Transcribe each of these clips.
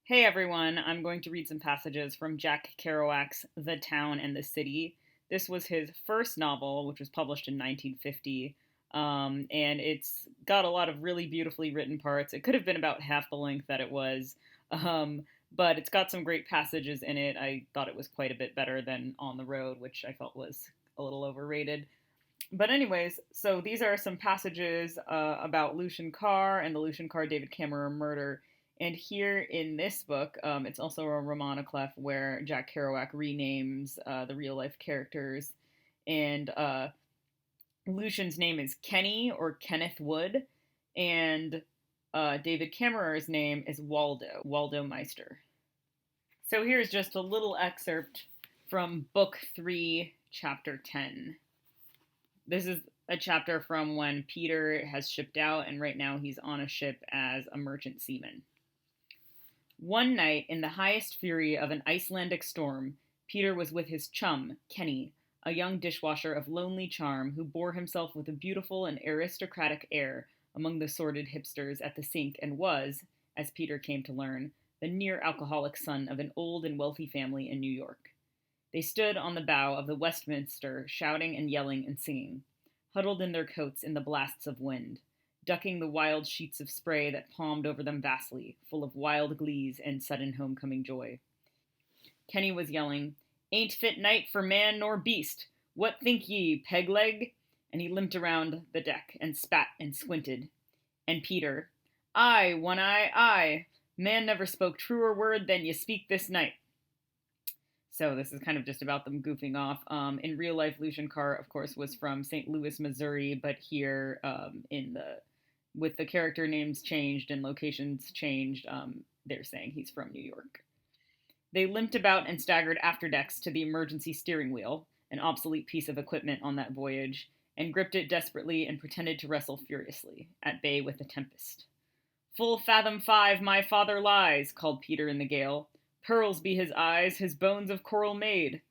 Hey everyone, I'm going to read some passages from Jack Kerouac's The Town and the City. This was his first novel, which was published in 1950, and it's got a lot of really beautifully written parts. It could have been about half the length that it was, um, but it's got some great passages in it. I thought it was quite a bit better than On the Road, which I felt was a little overrated. But anyways, so these are some passages about Lucien Carr and the Lucien Carr David Kammerer murder. And here in this book, it's also a romanoclef where Jack Kerouac renames the real life characters. And Lucian's name is Kenny or Kenneth Wood, and David Kammerer's name is Waldo Meister. So here's just a little excerpt from Book 3, Chapter 10. This is a chapter from when Peter has shipped out, and right now he's on a ship as a merchant seaman. One night, in the highest fury of an Icelandic storm, Peter was with his chum, Kenny, a young dishwasher of lonely charm who bore himself with a beautiful and aristocratic air among the sordid hipsters at the sink and was, as Peter came to learn, the near-alcoholic son of an old and wealthy family in New York. They stood on the bow of the Westminster, shouting and yelling and singing, huddled in their coats in the blasts of wind, ducking the wild sheets of spray that palmed over them vastly, full of wild glees and sudden homecoming joy. Kenny was yelling, "Ain't fit night for man nor beast! What think ye, peg-leg?" And he limped around the deck and spat and squinted. And Peter, "Aye, One-Eye, aye! Man never spoke truer word than ye speak this night." So this is kind of just about them goofing off. In real life, Lucien Carr, of course, was from St. Louis, Missouri, but here with the character names changed and locations changed, they're saying he's from New York. They limped about and staggered afterdecks to the emergency steering wheel, an obsolete piece of equipment on that voyage, and gripped it desperately and pretended to wrestle furiously, at bay with the tempest. "Full fathom 5 my father lies," called Peter in the gale. "Pearls be his eyes, his bones of coral made."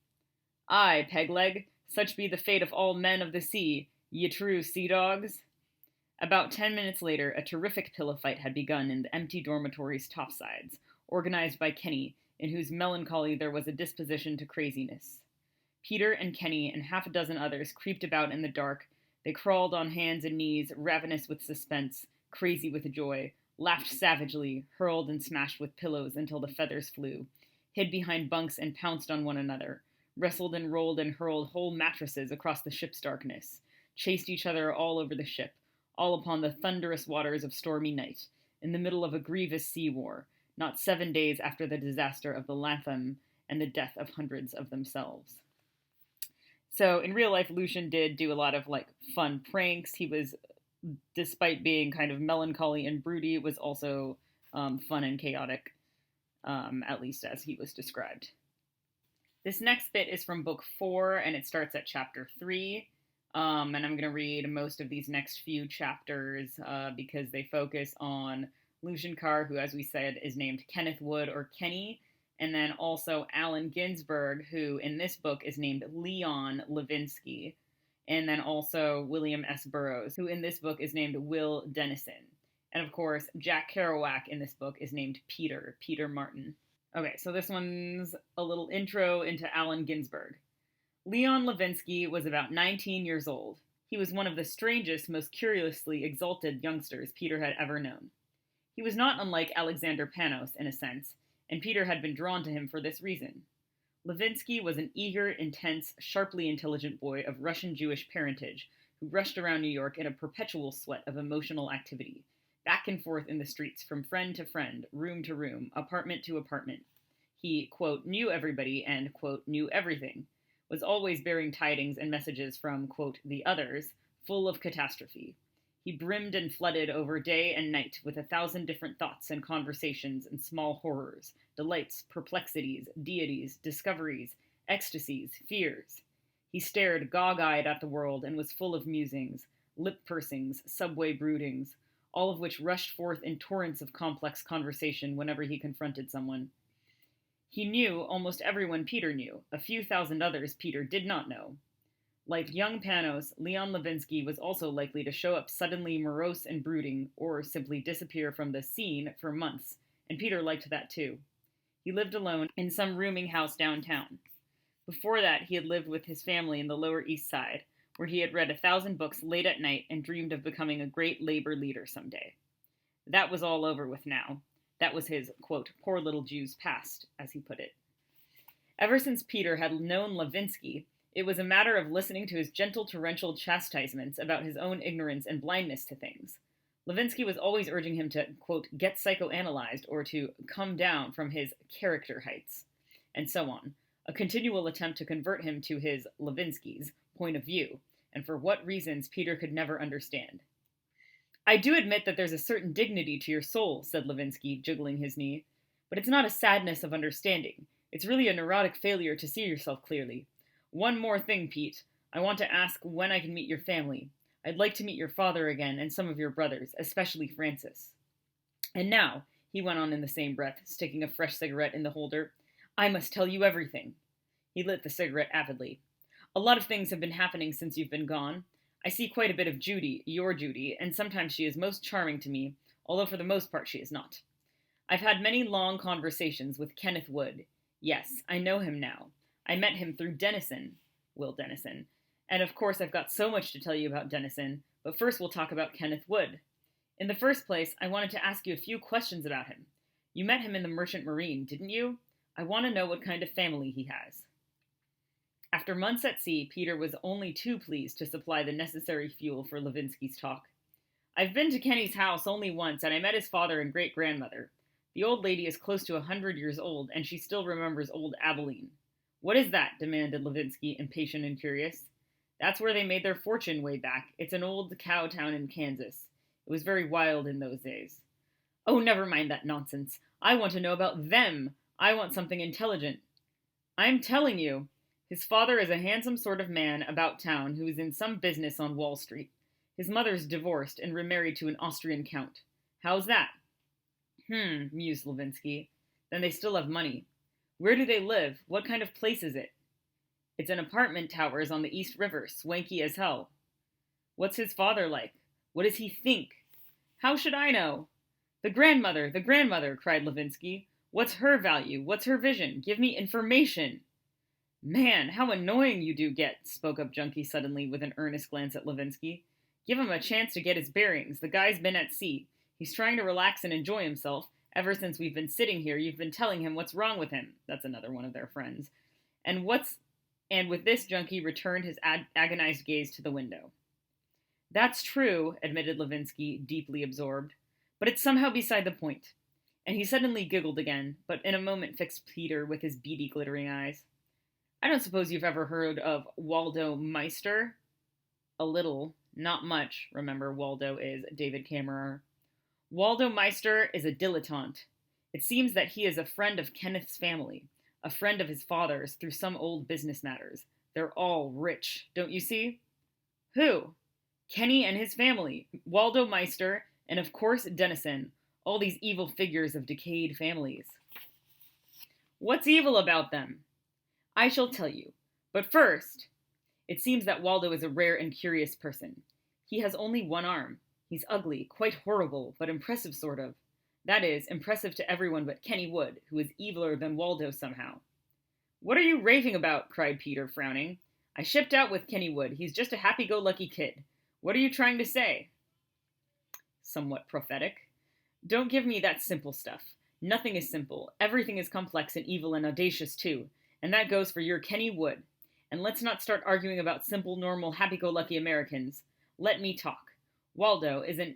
"Aye, peg-leg, such be the fate of all men of the sea, ye true sea-dogs." About 10 minutes later, a terrific pillow fight had begun in the empty dormitory's topsides, organized by Kenny, in whose melancholy there was a disposition to craziness. Peter and Kenny and half a dozen others creeped about in the dark. They crawled on hands and knees, ravenous with suspense, crazy with joy, laughed savagely, hurled and smashed with pillows until the feathers flew, hid behind bunks and pounced on one another, wrestled and rolled and hurled whole mattresses across the ship's darkness, chased each other all over the ship, all upon the thunderous waters of stormy night, in the middle of a grievous sea war, not 7 days after the disaster of the Latham and the death of hundreds of themselves. So in real life, Lucien did do a lot of fun pranks. He was, despite being kind of melancholy and broody, was also fun and chaotic, at least as he was described. This next bit is from book 4, and it starts at chapter 3. And I'm going to read most of these next few chapters because they focus on Lucien Carr, who, as we said, is named Kenneth Wood or Kenny, and then also Allen Ginsberg, who in this book is named Leon Levinsky, and then also William S. Burroughs, who in this book is named Will Dennison. And of course, Jack Kerouac in this book is named Peter Martin. Okay, so this one's a little intro into Allen Ginsberg. Leon Levinsky was about 19 years old. He was one of the strangest, most curiously exalted youngsters Peter had ever known. He was not unlike Alexander Panos, in a sense, and Peter had been drawn to him for this reason. Levinsky was an eager, intense, sharply intelligent boy of Russian Jewish parentage who rushed around New York in a perpetual sweat of emotional activity, back and forth in the streets from friend to friend, room to room, apartment to apartment. He, quote, knew everybody and, quote, knew everything, was always bearing tidings and messages from, quote, the others, full of catastrophe. He brimmed and flooded over day and night with 1,000 different thoughts and conversations and small horrors, delights, perplexities, deities, discoveries, ecstasies, fears. He stared gog-eyed at the world and was full of musings, lip-pursings, subway broodings, all of which rushed forth in torrents of complex conversation whenever he confronted someone. He knew almost everyone Peter knew, a few thousand others Peter did not know. Like young Panos, Leon Levinsky was also likely to show up suddenly morose and brooding, or simply disappear from the scene for months, and Peter liked that too. He lived alone in some rooming house downtown. Before that, he had lived with his family in the Lower East Side, where he had read 1,000 books late at night and dreamed of becoming a great labor leader someday. That was all over with now. That was his, quote, poor little Jew's past, as he put it. Ever since Peter had known Levinsky, it was a matter of listening to his gentle torrential chastisements about his own ignorance and blindness to things. Levinsky was always urging him to, quote, get psychoanalyzed or to come down from his character heights, and so on, a continual attempt to convert him to his, Levinsky's, point of view, and for what reasons Peter could never understand. I do admit that there's a certain dignity to your soul, said Levinsky, jiggling his knee, but it's not a sadness of understanding. It's really a neurotic failure to see yourself clearly. One more thing, Pete. I want to ask when I can meet your family. I'd like to meet your father again and some of your brothers, especially Francis. And now, he went on in the same breath, sticking a fresh cigarette in the holder, I must tell you everything. He lit the cigarette avidly. A lot of things have been happening since you've been gone. I see quite a bit of Judy, your Judy, and sometimes she is most charming to me, although for the most part she is not. I've had many long conversations with Kenneth Wood. Yes, I know him now. I met him through Dennison, Will Dennison. And of course I've got so much to tell you about Dennison, but first we'll talk about Kenneth Wood. In the first place, I wanted to ask you a few questions about him. You met him in the Merchant Marine, didn't you? I want to know what kind of family he has. After months at sea, Peter was only too pleased to supply the necessary fuel for Levinsky's talk. I've been to Kenny's house only once, and I met his father and great-grandmother. The old lady is close to 100 years old, and she still remembers old Abilene. What is that? Demanded Levinsky, impatient and curious. That's where they made their fortune way back. It's an old cow town in Kansas. It was very wild in those days. Oh, never mind that nonsense. I want to know about them. I want something intelligent. I'm telling you. His father is a handsome sort of man about town who is in some business on Wall Street. His mother's divorced and remarried to an Austrian count. How's that? Mused Levinsky. Then they still have money. Where do they live? What kind of place is it? It's an apartment towers on the East River, swanky as hell. What's his father like? What does he think? How should I know? The grandmother, cried Levinsky. What's her value? What's her vision? Give me information. Man, how annoying you do get, spoke up Junkie suddenly with an earnest glance at Levinsky. Give him a chance to get his bearings. The guy's been at sea. He's trying to relax and enjoy himself. Ever since we've been sitting here, you've been telling him what's wrong with him. That's another one of their friends. And with this, Junkie returned his agonized gaze to the window. That's true, admitted Levinsky, deeply absorbed. But it's somehow beside the point. And he suddenly giggled again, but in a moment fixed Peter with his beady, glittering eyes. I don't suppose you've ever heard of Waldo Meister? A little, not much. Remember, Waldo is David Kammerer. Waldo Meister is a dilettante. It seems that he is a friend of Kenneth's family, a friend of his father's through some old business matters. They're all rich, don't you see? Who? Kenny and his family, Waldo Meister, and of course Dennison, all these evil figures of decayed families. What's evil about them? I shall tell you. But first, it seems that Waldo is a rare and curious person. He has only one arm. He's ugly, quite horrible, but impressive sort of. That is, impressive to everyone but Kenny Wood, who is eviler than Waldo somehow. What are you raving about? Cried Peter, frowning. I shipped out with Kenny Wood. He's just a happy-go-lucky kid. What are you trying to say? Somewhat prophetic. Don't give me that simple stuff. Nothing is simple. Everything is complex and evil and audacious, too. And that goes for your Kenny Wood. And let's not start arguing about simple, normal, happy-go-lucky Americans. Let me talk. Waldo is an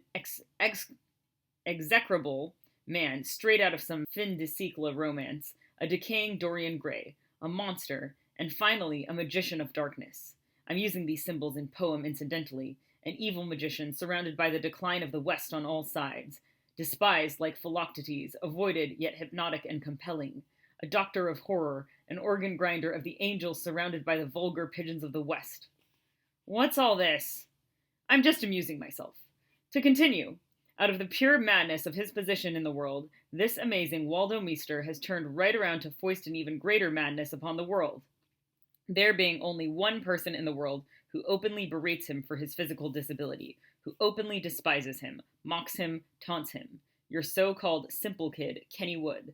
execrable man straight out of some fin de siècle romance, a decaying Dorian Gray, a monster, and finally a magician of darkness. I'm using these symbols in poem incidentally, an evil magician surrounded by the decline of the West on all sides, despised like Philoctetes, avoided yet hypnotic and compelling, a doctor of horror, an organ grinder of the angels surrounded by the vulgar pigeons of the West. What's all this? I'm just amusing myself. To continue, out of the pure madness of his position in the world, this amazing Waldo Meister has turned right around to foist an even greater madness upon the world. There being only one person in the world who openly berates him for his physical disability, who openly despises him, mocks him, taunts him. Your so-called simple kid, Kenny Wood.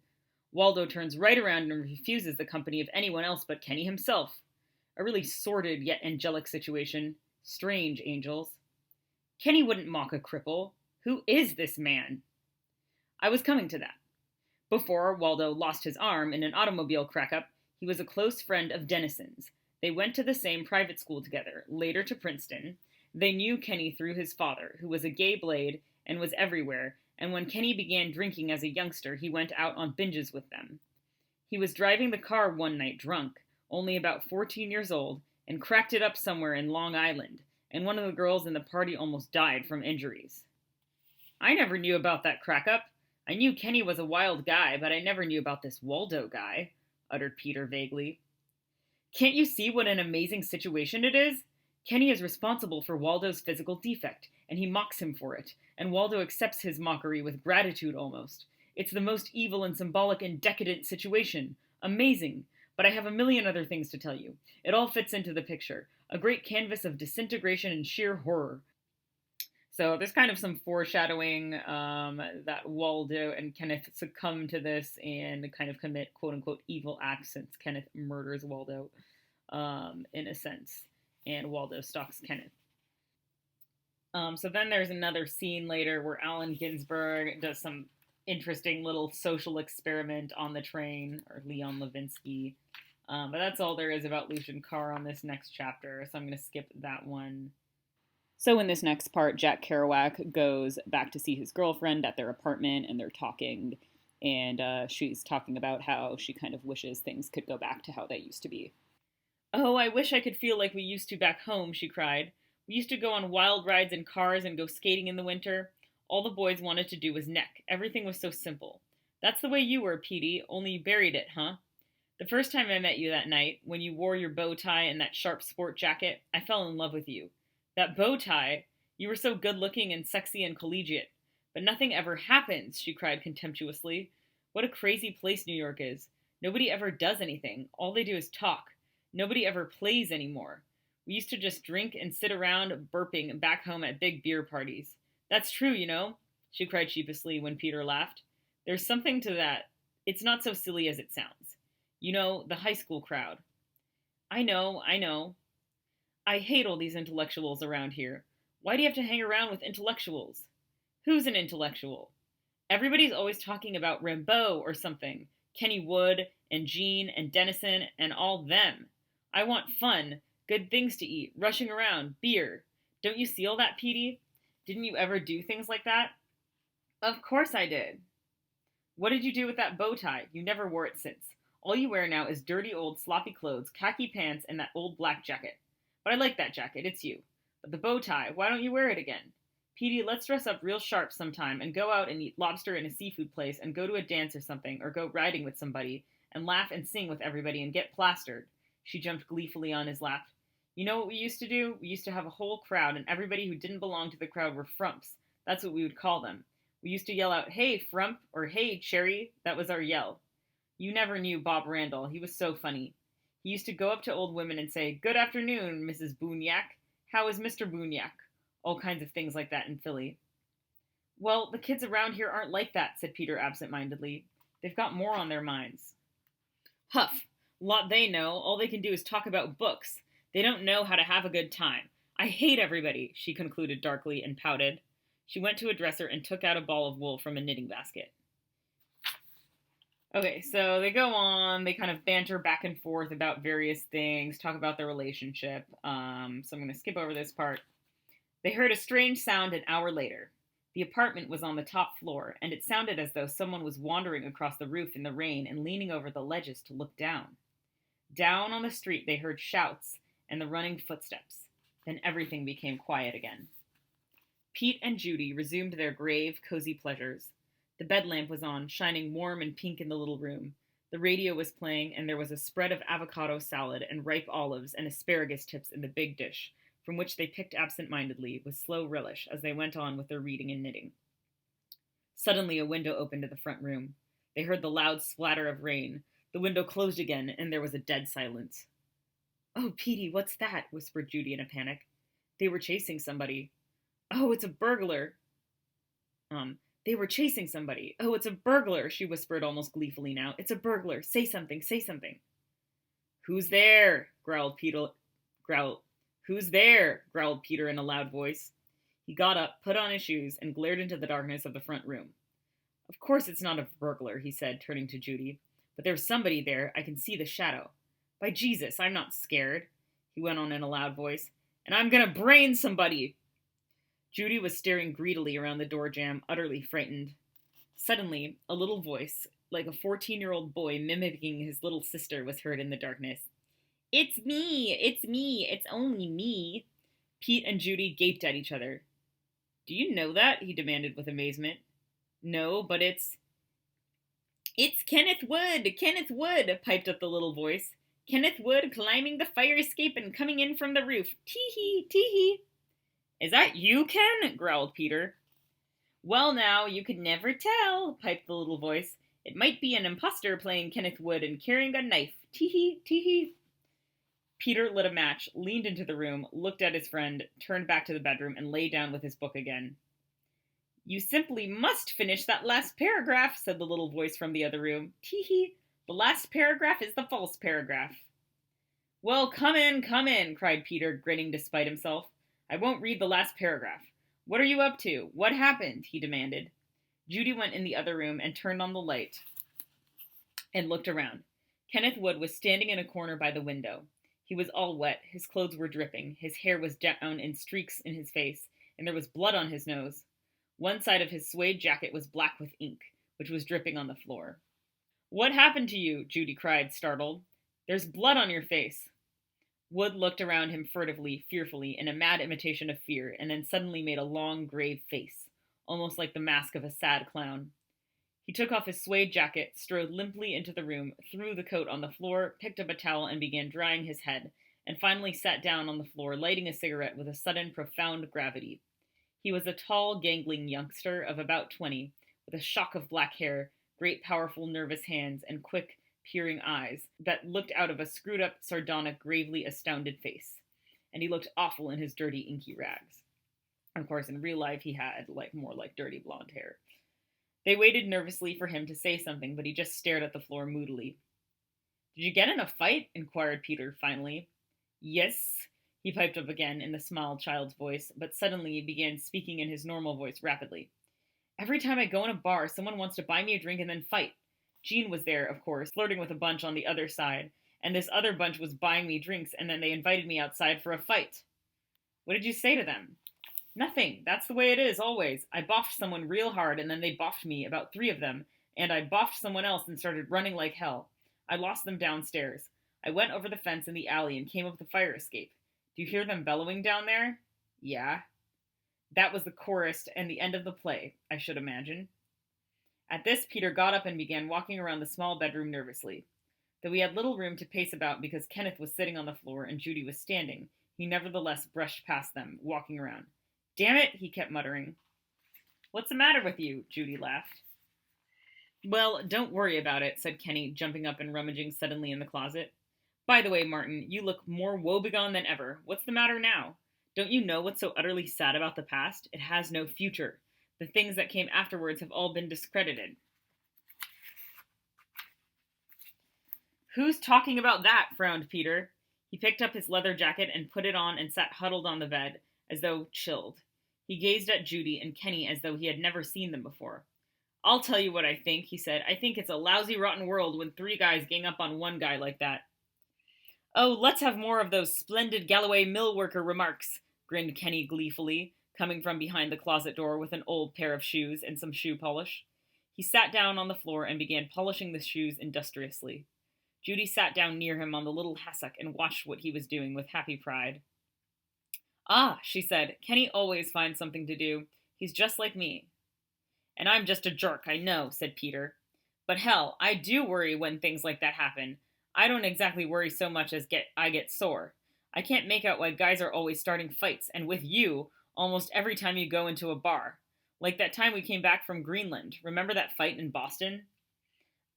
Waldo turns right around and refuses the company of anyone else but Kenny himself. A really sordid yet angelic situation. Strange angels. Kenny wouldn't mock a cripple. Who is this man? I was coming to that. Before Waldo lost his arm in an automobile crack-up, he was a close friend of Dennison's. They went to the same private school together, later to Princeton. They knew Kenny through his father, who was a gay blade and was everywhere, and when Kenny began drinking as a youngster, he went out on binges with them. He was driving the car one night drunk, only about 14 years old, and cracked it up somewhere in Long Island, and one of the girls in the party almost died from injuries. I never knew about that crack-up. I knew Kenny was a wild guy, but I never knew about this Waldo guy, uttered Peter vaguely. Can't you see what an amazing situation it is? Kenny is responsible for Waldo's physical defect, and he mocks him for it, and Waldo accepts his mockery with gratitude almost. It's the most evil and symbolic and decadent situation. Amazing. But I have a million other things to tell you. It all fits into the picture. A great canvas of disintegration and sheer horror. So there's kind of some foreshadowing that Waldo and Kenneth succumb to this and kind of commit quote-unquote evil acts since Kenneth murders Waldo in a sense. And Waldo stalks Kenneth. So then there's another scene later where Allen Ginsberg does some interesting little social experiment on the train, or Leon Levinsky. But that's all there is about Lucien Carr on this next chapter, so I'm going to skip that one. So in this next part, Jack Kerouac goes back to see his girlfriend at their apartment, and they're talking, and she's talking about how she kind of wishes things could go back to how they used to be. Oh, I wish I could feel like we used to back home, she cried. We used to go on wild rides in cars and go skating in the winter. All the boys wanted to do was neck. Everything was so simple. That's the way you were, Petey, only you buried it, huh? The first time I met you that night, when you wore your bow tie and that sharp sport jacket, I fell in love with you. That bow tie! You were so good-looking and sexy and collegiate. But nothing ever happens, she cried contemptuously. What a crazy place New York is. Nobody ever does anything. All they do is talk. Nobody ever plays anymore. We used to just drink and sit around burping back home at big beer parties. That's true, you know, she cried sheepishly when Peter laughed. There's something to that. It's not so silly as it sounds. You know, the high school crowd. I know. I hate all these intellectuals around here. Why do you have to hang around with intellectuals? Who's an intellectual? Everybody's always talking about Rimbaud or something. Kenny Wood and Jean and Dennison and all them. I want fun, good things to eat, rushing around, beer. Don't you see all that, Petey? Didn't you ever do things like that? Of course I did. What did you do with that bow tie? You never wore it since. All you wear now is dirty old sloppy clothes, khaki pants, and that old black jacket. But I like that jacket, it's you. But the bow tie, why don't you wear it again? Petey, let's dress up real sharp sometime and go out and eat lobster in a seafood place and go to a dance or something, or go riding with somebody, and laugh and sing with everybody and get plastered. She jumped gleefully on his lap. You know what we used to do? We used to have a whole crowd, and everybody who didn't belong to the crowd were frumps. That's what we would call them. We used to yell out, hey, frump, or hey, cherry. That was our yell. You never knew Bob Randall. He was so funny. He used to go up to old women and say, good afternoon, Mrs. Booniac. How is Mr. Booniac? All kinds of things like that in Philly. Well, the kids around here aren't like that, said Peter absent-mindedly. They've got more on their minds. Huff. Lot they know. All they can do is talk about books. They don't know how to have a good time. I hate everybody, she concluded darkly and pouted. She went to a dresser and took out a ball of wool from a knitting basket. Okay, so they go on, they kind of banter back and forth about various things, talk about their relationship. So I'm going to skip over this part. They heard a strange sound an hour later. The apartment was on the top floor, and it sounded as though someone was wandering across the roof in the rain and leaning over the ledges to look down. Down on the street they heard shouts and the running footsteps. Then everything became quiet again. Pete and Judy resumed their grave, cozy pleasures. The bed lamp was on, shining warm and pink in the little room. The radio was playing, and there was a spread of avocado salad and ripe olives and asparagus tips in the big dish, from which they picked absent-mindedly with slow relish as they went on with their reading and knitting. Suddenly a window opened in the front room. They heard the loud splatter of rain. The window closed again, and there was a dead silence. Oh, Petey, what's that? Whispered Judy in a panic. They were chasing somebody. Oh, it's a burglar. They were chasing somebody. Oh, it's a burglar, she whispered almost gleefully now. It's a burglar. Say something, say something. Who's there? Growled. Who's there? Growled Peter in a loud voice. He got up, put on his shoes, and glared into the darkness of the front room. Of course it's not a burglar, he said, turning to Judy. But there's somebody there. I can see the shadow. By Jesus, I'm not scared, he went on in a loud voice. And I'm gonna brain somebody. Judy was staring greedily around the door jamb, utterly frightened. Suddenly, a little voice, like a 14-year-old boy mimicking his little sister, was heard in the darkness. It's me! It's me! It's only me! Pete and Judy gaped at each other. Do you know that? He demanded with amazement. No, but it's Kenneth Wood! Kenneth Wood! Piped up the little voice. Kenneth Wood climbing the fire escape and coming in from the roof. Tee-hee! Tee-hee! Is that you, Ken? Growled Peter. Well now, you could never tell, piped the little voice. It might be an impostor playing Kenneth Wood and carrying a knife. Tee-hee! Tee-hee! Peter lit a match, leaned into the room, looked at his friend, turned back to the bedroom, and lay down with his book again. You simply must finish that last paragraph, said the little voice from the other room. Tee-hee! The last paragraph is the false paragraph. Well, come in, cried Peter, grinning despite himself. I won't read the last paragraph. What are you up to? What happened? He demanded. Judy went in the other room and turned on the light and looked around. Kenneth Wood was standing in a corner by the window. He was all wet, his clothes were dripping, his hair was down in streaks in his face, and there was blood on his nose. One side of his suede jacket was black with ink, which was dripping on the floor. What happened to you? Judy cried, startled. There's blood on your face. Wood looked around him furtively, fearfully, in a mad imitation of fear, and then suddenly made a long, grave face, almost like the mask of a sad clown. He took off his suede jacket, strode limply into the room, threw the coat on the floor, picked up a towel, and began drying his head, and finally sat down on the floor, lighting a cigarette with a sudden, profound gravity. He was a tall, gangling youngster of about 20, with a shock of black hair, great, powerful, nervous hands, and quick, peering eyes that looked out of a screwed-up, sardonic, gravely astounded face. And he looked awful in his dirty, inky rags. Of course, in real life, he had, more like dirty blonde hair. They waited nervously for him to say something, but he just stared at the floor moodily. Did you get in a fight? Inquired Peter, finally. Yes, he piped up again in the small child's voice, but suddenly he began speaking in his normal voice rapidly. Every time I go in a bar, someone wants to buy me a drink and then fight. Jean was there, of course, flirting with a bunch on the other side, and this other bunch was buying me drinks, and then they invited me outside for a fight. What did you say to them? Nothing. That's the way it is, always. I boffed someone real hard, and then they boffed me, about 3 of them, and I boffed someone else and started running like hell. I lost them downstairs. I went over the fence in the alley and came up the fire escape. Do you hear them bellowing down there? Yeah. That was the chorus and the end of the play, I should imagine. At this, Peter got up and began walking around the small bedroom nervously. Though he had little room to pace about because Kenneth was sitting on the floor and Judy was standing, he nevertheless brushed past them, walking around. Damn it, he kept muttering. What's the matter with you? Judy laughed. Well, don't worry about it, said Kenny, jumping up and rummaging suddenly in the closet. By the way, Martin, you look more woebegone than ever. What's the matter now? Don't you know what's so utterly sad about the past? It has no future. The things that came afterwards have all been discredited. Who's talking about that? Frowned Peter. He picked up his leather jacket and put it on and sat huddled on the bed, as though chilled. He gazed at Judy and Kenny as though he had never seen them before. I'll tell you what I think, he said. I think it's a lousy, rotten world when 3 guys gang up on one guy like that. Oh, let's have more of those splendid Galloway mill worker remarks, grinned Kenny gleefully, coming from behind the closet door with an old pair of shoes and some shoe polish. He sat down on the floor and began polishing the shoes industriously. Judy sat down near him on the little hassock and watched what he was doing with happy pride. Ah, she said, Kenny always finds something to do. He's just like me. And I'm just a jerk, I know, said Peter. But hell, I do worry when things like that happen. I don't exactly worry so much as I get sore. I can't make out why guys are always starting fights, and with you, almost every time you go into a bar. Like that time we came back from Greenland. Remember that fight in Boston?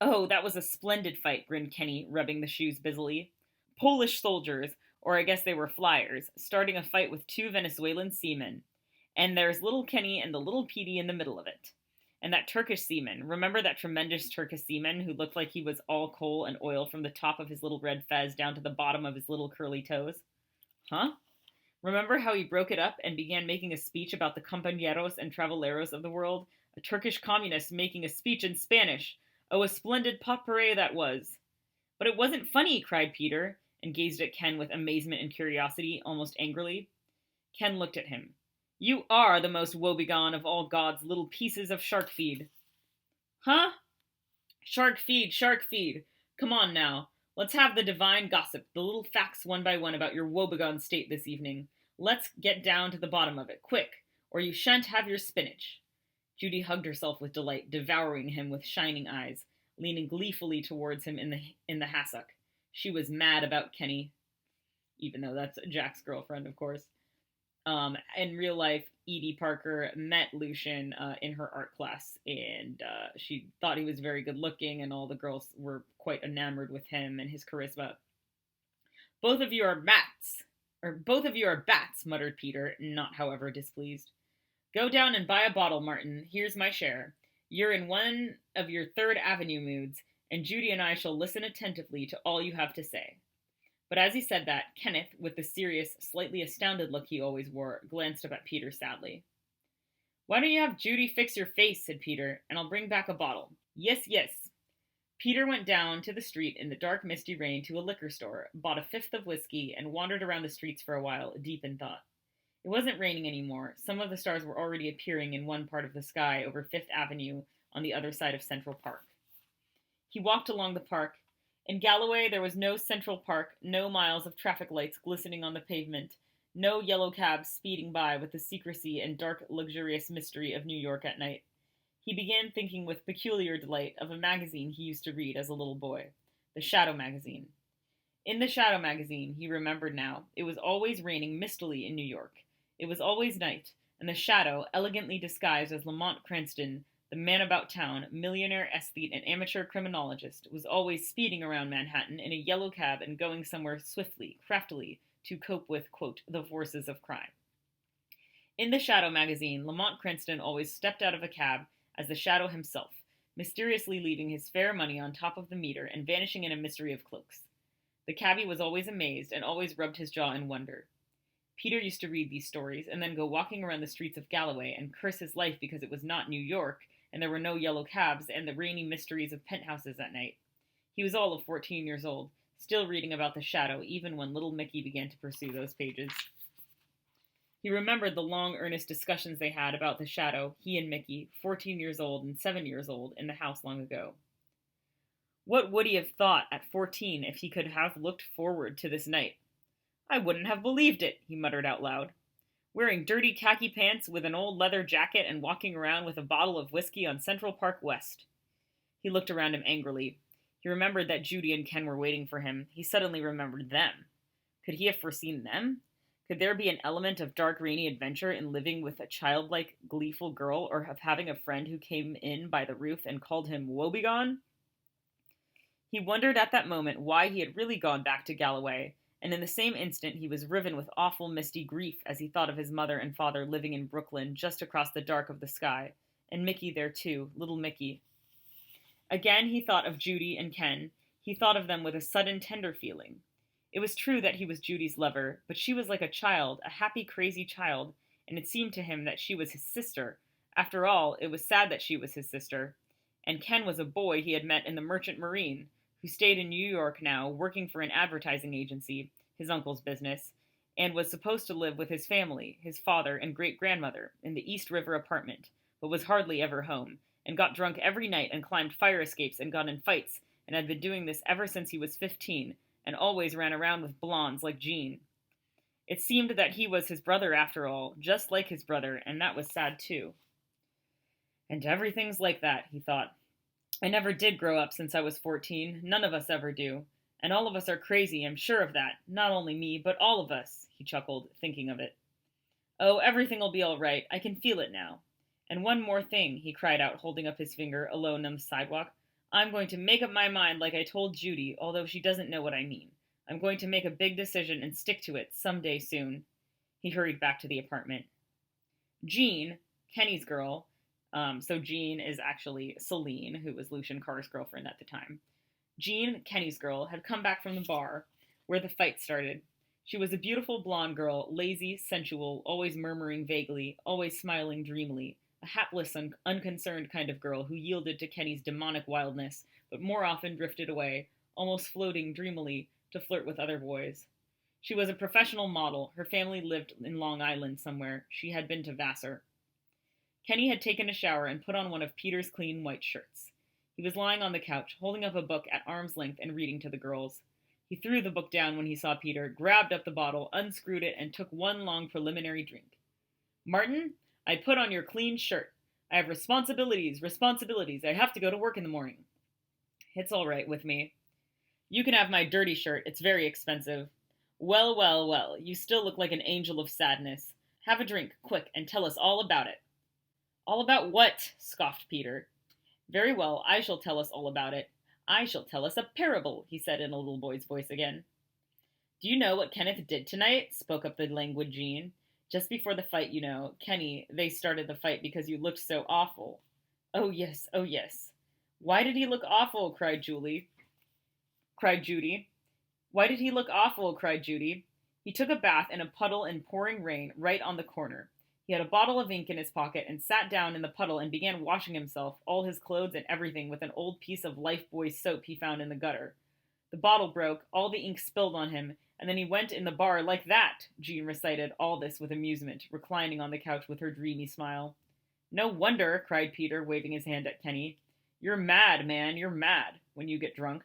Oh, that was a splendid fight, grinned Kenny, rubbing the shoes busily. Polish soldiers, or I guess they were flyers, starting a fight with 2 Venezuelan seamen. And there's little Kenny and the little Petey in the middle of it. And that Turkish seaman, remember that tremendous Turkish seaman who looked like he was all coal and oil from the top of his little red fez down to the bottom of his little curly toes? Huh? Remember how he broke it up and began making a speech about the compañeros and travelleros of the world? A Turkish communist making a speech in Spanish. Oh, a splendid potpourri that was. But it wasn't funny, cried Peter, and gazed at Ken with amazement and curiosity, almost angrily. Ken looked at him. You are the most woebegone of all God's little pieces of shark feed. Huh? Shark feed, shark feed. Come on now. Let's have the divine gossip, the little facts one by one about your woebegone state this evening. Let's get down to the bottom of it, quick, or you shan't have your spinach. Judy hugged herself with delight, devouring him with shining eyes, leaning gleefully towards him in the hassock. She was mad about Kenny, even though that's Jack's girlfriend, of course. In real life, Edie Parker met Lucien in her art class, and she thought he was very good looking, and all the girls were quite enamored with him and his charisma. Both of you are bats, muttered Peter, not, however, displeased. Go down and buy a bottle, Martin. Here's my share. You're in one of your Third Avenue moods, and Judy and I shall listen attentively to all you have to say. But as he said that, Kenneth, with the serious, slightly astounded look he always wore, glanced up at Peter sadly. Why don't you have Judy fix your face, said Peter, and I'll bring back a bottle. Yes, yes. Peter went down to the street in the dark, misty rain to a liquor store, bought a fifth of whiskey, and wandered around the streets for a while, deep in thought. It wasn't raining anymore. Some of the stars were already appearing in one part of the sky over Fifth Avenue on the other side of Central Park. He walked along the park. In Galloway, there was no Central Park, no miles of traffic lights glistening on the pavement, no yellow cabs speeding by with the secrecy and dark, luxurious mystery of New York at night. He began thinking with peculiar delight of a magazine he used to read as a little boy, the Shadow magazine. In the Shadow magazine, he remembered now, it was always raining mistily in New York. It was always night, and the Shadow, elegantly disguised as Lamont Cranston, the man about town, millionaire aesthete and amateur criminologist, was always speeding around Manhattan in a yellow cab and going somewhere swiftly, craftily, to cope with, quote, the forces of crime. In the Shadow magazine, Lamont Cranston always stepped out of a cab as the Shadow himself, mysteriously leaving his fair money on top of the meter and vanishing in a mystery of cloaks. The cabbie was always amazed and always rubbed his jaw in wonder. Peter used to read these stories and then go walking around the streets of Galloway and curse his life because it was not New York, and there were no yellow cabs and the rainy mysteries of penthouses at night. He was all of 14 years old, still reading about the Shadow even when little Mickey began to pursue those pages. He remembered the long, earnest discussions they had about the Shadow, he and Mickey, 14 years old and 7 years old, in the house long ago. What would he have thought at 14 if he could have looked forward to this night? I wouldn't have believed it, he muttered out loud. Wearing dirty khaki pants with an old leather jacket and walking around with a bottle of whiskey on Central Park West. He looked around him angrily. He remembered that Judy and Ken were waiting for him. He suddenly remembered them. Could he have foreseen them? Could there be an element of dark, rainy adventure in living with a childlike, gleeful girl, or of having a friend who came in by the roof and called him woebegone? He wondered at that moment why he had really gone back to Galloway, and in the same instant he was riven with awful misty grief as he thought of his mother and father living in Brooklyn just across the dark of the sky, and Mickey there too, little Mickey. Again he thought of Judy and Ken. He thought of them with a sudden tender feeling. It was true that he was Judy's lover, but she was like a child, a happy, crazy child, and it seemed to him that she was his sister. After all, it was sad that she was his sister. And Ken was a boy he had met in the Merchant Marine, who stayed in New York now, working for an advertising agency, his uncle's business, and was supposed to live with his family, his father and great-grandmother, in the East River apartment, but was hardly ever home, and got drunk every night and climbed fire escapes and got in fights, and had been doing this ever since he was 15, and always ran around with blondes like Jean. It seemed that he was his brother after all, just like his brother, and that was sad too. And everything's like that, he thought. I never did grow up since I was 14. None of us ever do. And all of us are crazy, I'm sure of that. Not only me, but all of us, he chuckled, thinking of it. Oh, everything'll be all right. I can feel it now. And one more thing, he cried out, holding up his finger, alone on the sidewalk. I'm going to make up my mind like I told Judy, although she doesn't know what I mean. I'm going to make a big decision and stick to it someday soon. He hurried back to the apartment. Jean, Kenny's girl, So Jean is actually Celine, who was Lucien Carr's girlfriend at the time. Jean, Kenny's girl, had come back from the bar where the fight started. She was a beautiful blonde girl, lazy, sensual, always murmuring vaguely, always smiling dreamily, a hapless, unconcerned kind of girl who yielded to Kenny's demonic wildness, but more often drifted away, almost floating dreamily, to flirt with other boys. She was a professional model. Her family lived in Long Island somewhere. She had been to Vassar. Kenny had taken a shower and put on one of Peter's clean white shirts. He was lying on the couch, holding up a book at arm's length and reading to the girls. He threw the book down when he saw Peter, grabbed up the bottle, unscrewed it, and took one long preliminary drink. "Martin, I put on your clean shirt. I have responsibilities. I have to go to work in the morning." "It's all right with me." "You can have my dirty shirt. It's very expensive." Well, you still look like an angel of sadness. Have a drink, quick, and tell us all about it." "All about what?" scoffed Peter. "Very well, I shall tell us all about it. I shall tell us a parable," he said in a little boy's voice again. "Do you know what Kenneth did tonight?" spoke up the languid Jean. "Just before the fight, you know, Kenny, they started the fight because you looked so awful." Oh yes. "Why did he look awful?" cried Judy. "Why did he look awful?" cried Judy. "He took a bath in a puddle in pouring rain right on the corner. He had a bottle of ink in his pocket and sat down in the puddle and began washing himself, all his clothes and everything, with an old piece of Lifebuoy soap he found in the gutter. The bottle broke, all the ink spilled on him, and then he went in the bar like that." Jean recited all this with amusement, reclining on the couch with her dreamy smile. "No wonder," cried Peter, waving his hand at Kenny. "You're mad, man, you're mad, when you get drunk."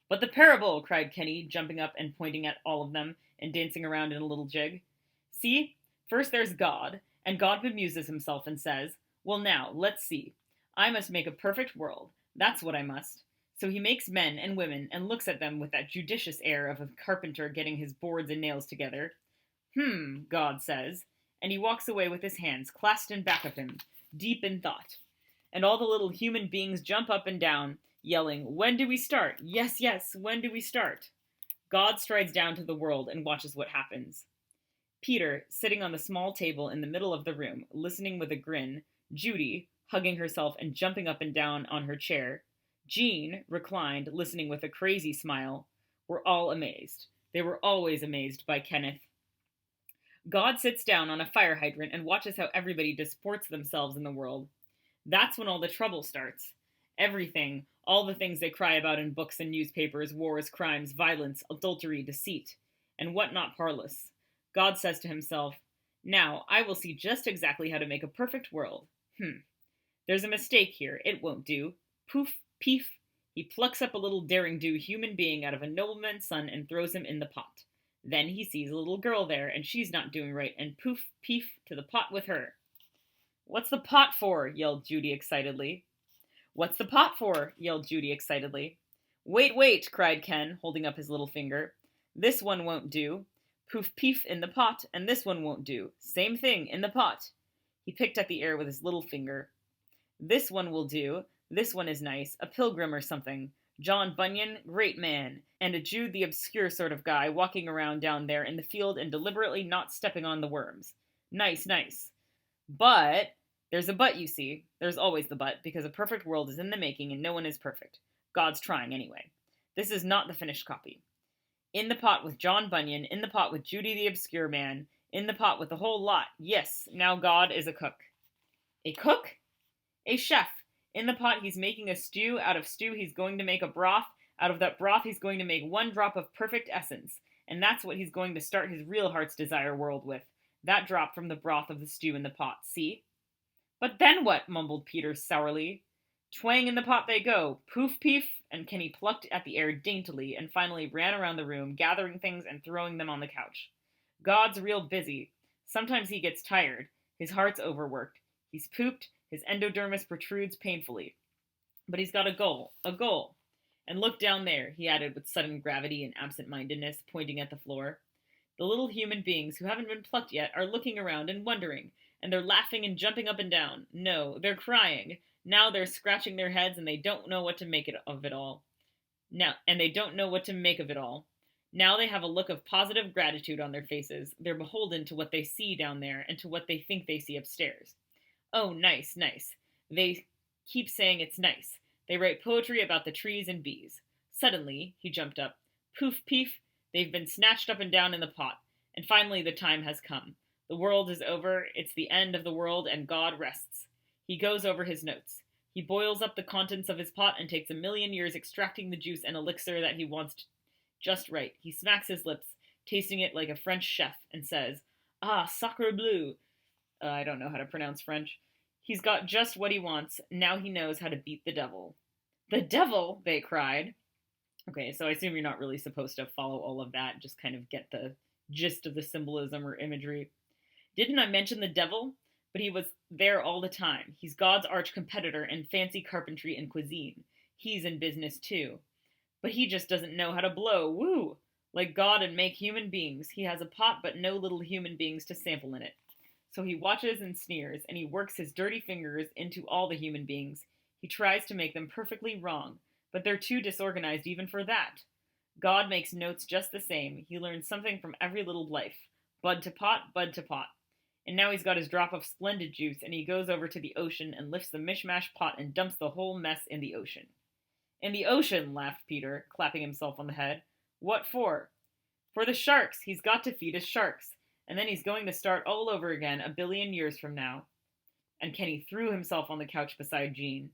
"But the parable!" cried Kenny, jumping up and pointing at all of them, and dancing around in a little jig. "See? First there's God, and God bemuses himself and says, 'Well now, let's see. I must make a perfect world. That's what I must.' So he makes men and women and looks at them with that judicious air of a carpenter getting his boards and nails together. 'God says,' and he walks away with his hands clasped in back of him, deep in thought. And all the little human beings jump up and down, yelling, 'When do we start? Yes, when do we start?' God strides down to the world and watches what happens. Peter, sitting on the small table in the middle of the room, listening with a grin, Judy, hugging herself and jumping up and down on her chair, Jean, reclined, listening with a crazy smile, were all amazed. They were always amazed by Kenneth. God sits down on a fire hydrant and watches how everybody disports themselves in the world. That's when all the trouble starts. Everything, all the things they cry about in books and newspapers, wars, crimes, violence, adultery, deceit, and what not parlous. God says to himself, 'Now, I will see just exactly how to make a perfect world. There's a mistake here. It won't do.' Poof, peef, he plucks up a little daring-do human being out of a nobleman's son and throws him in the pot. Then he sees a little girl there, and she's not doing right, and poof, peef, to the pot with her." "What's the pot for?" yelled Judy excitedly. "What's the pot for?" yelled Judy excitedly. Wait, cried Ken, holding up his little finger. "This one won't do. Poof peef in the pot, and this one won't do. Same thing, in the pot." He picked at the air with his little finger. "This one will do. This one is nice, a pilgrim or something. John Bunyan, great man, and a Jude the obscure sort of guy walking around down there in the field and deliberately not stepping on the worms. Nice. But, there's a but, you see. There's always the but, because a perfect world is in the making and no one is perfect. God's trying anyway. This is not the finished copy. In the pot with John Bunyan, in the pot with Judy the obscure man, in the pot with the whole lot. Yes, now God is a cook." "A cook?" "A chef. In the pot he's making a stew. Out of stew he's going to make a broth. Out of that broth he's going to make one drop of perfect essence. And that's what he's going to start his real heart's desire world with. That drop from the broth of the stew in the pot. See?" "But then what?" mumbled Peter sourly. "Twang in the pot they go. Poof peef," and Kenny plucked at the air daintily and finally ran around the room, gathering things and throwing them on the couch. "God's real busy. Sometimes he gets tired. His heart's overworked. He's pooped. His endodermis protrudes painfully. But he's got a goal. And look down there," he added with sudden gravity and absent-mindedness, pointing at the floor. "The little human beings who haven't been plucked yet are looking around and wondering, and they're laughing and jumping up and down. No, they're crying. Now they're scratching their heads and they don't know what to make of it all. Now they have a look of positive gratitude on their faces. They're beholden to what they see down there and to what they think they see upstairs. Oh, nice. They keep saying it's nice. They write poetry about the trees and bees. Suddenly, he jumped up. Poof, peef, they've been snatched up and down in the pot. And finally the time has come. The world is over, it's the end of the world, and God rests. He goes over his notes. He boils up the contents of his pot and takes 1,000,000 years extracting the juice and elixir that he wants just right. He smacks his lips, tasting it like a French chef, and says, Ah, sacre bleu. I don't know how to pronounce French. He's got just what he wants. Now he knows how to beat the devil. The devil, they cried. Okay, so I assume you're not really supposed to follow all of that, just kind of get the gist of the symbolism or imagery. Didn't I mention the devil? But he was there all the time. He's God's arch competitor in fancy carpentry and cuisine. He's in business too. But he just doesn't know how to blow. Woo! Like God and make human beings. He has a pot but no little human beings to sample in it. So he watches and sneers, and he works his dirty fingers into all the human beings. He tries to make them perfectly wrong, but they're too disorganized even for that. God makes notes just the same. He learns something from every little life. Bud to pot, bud to pot. And now he's got his drop of splendid juice, and he goes over to the ocean and lifts the mishmash pot and dumps the whole mess in the ocean. In the ocean, laughed Peter, clapping himself on the head. What for? For the sharks. He's got to feed his sharks. And then he's going to start all over again 1,000,000,000 years from now. And Kenny threw himself on the couch beside Jean.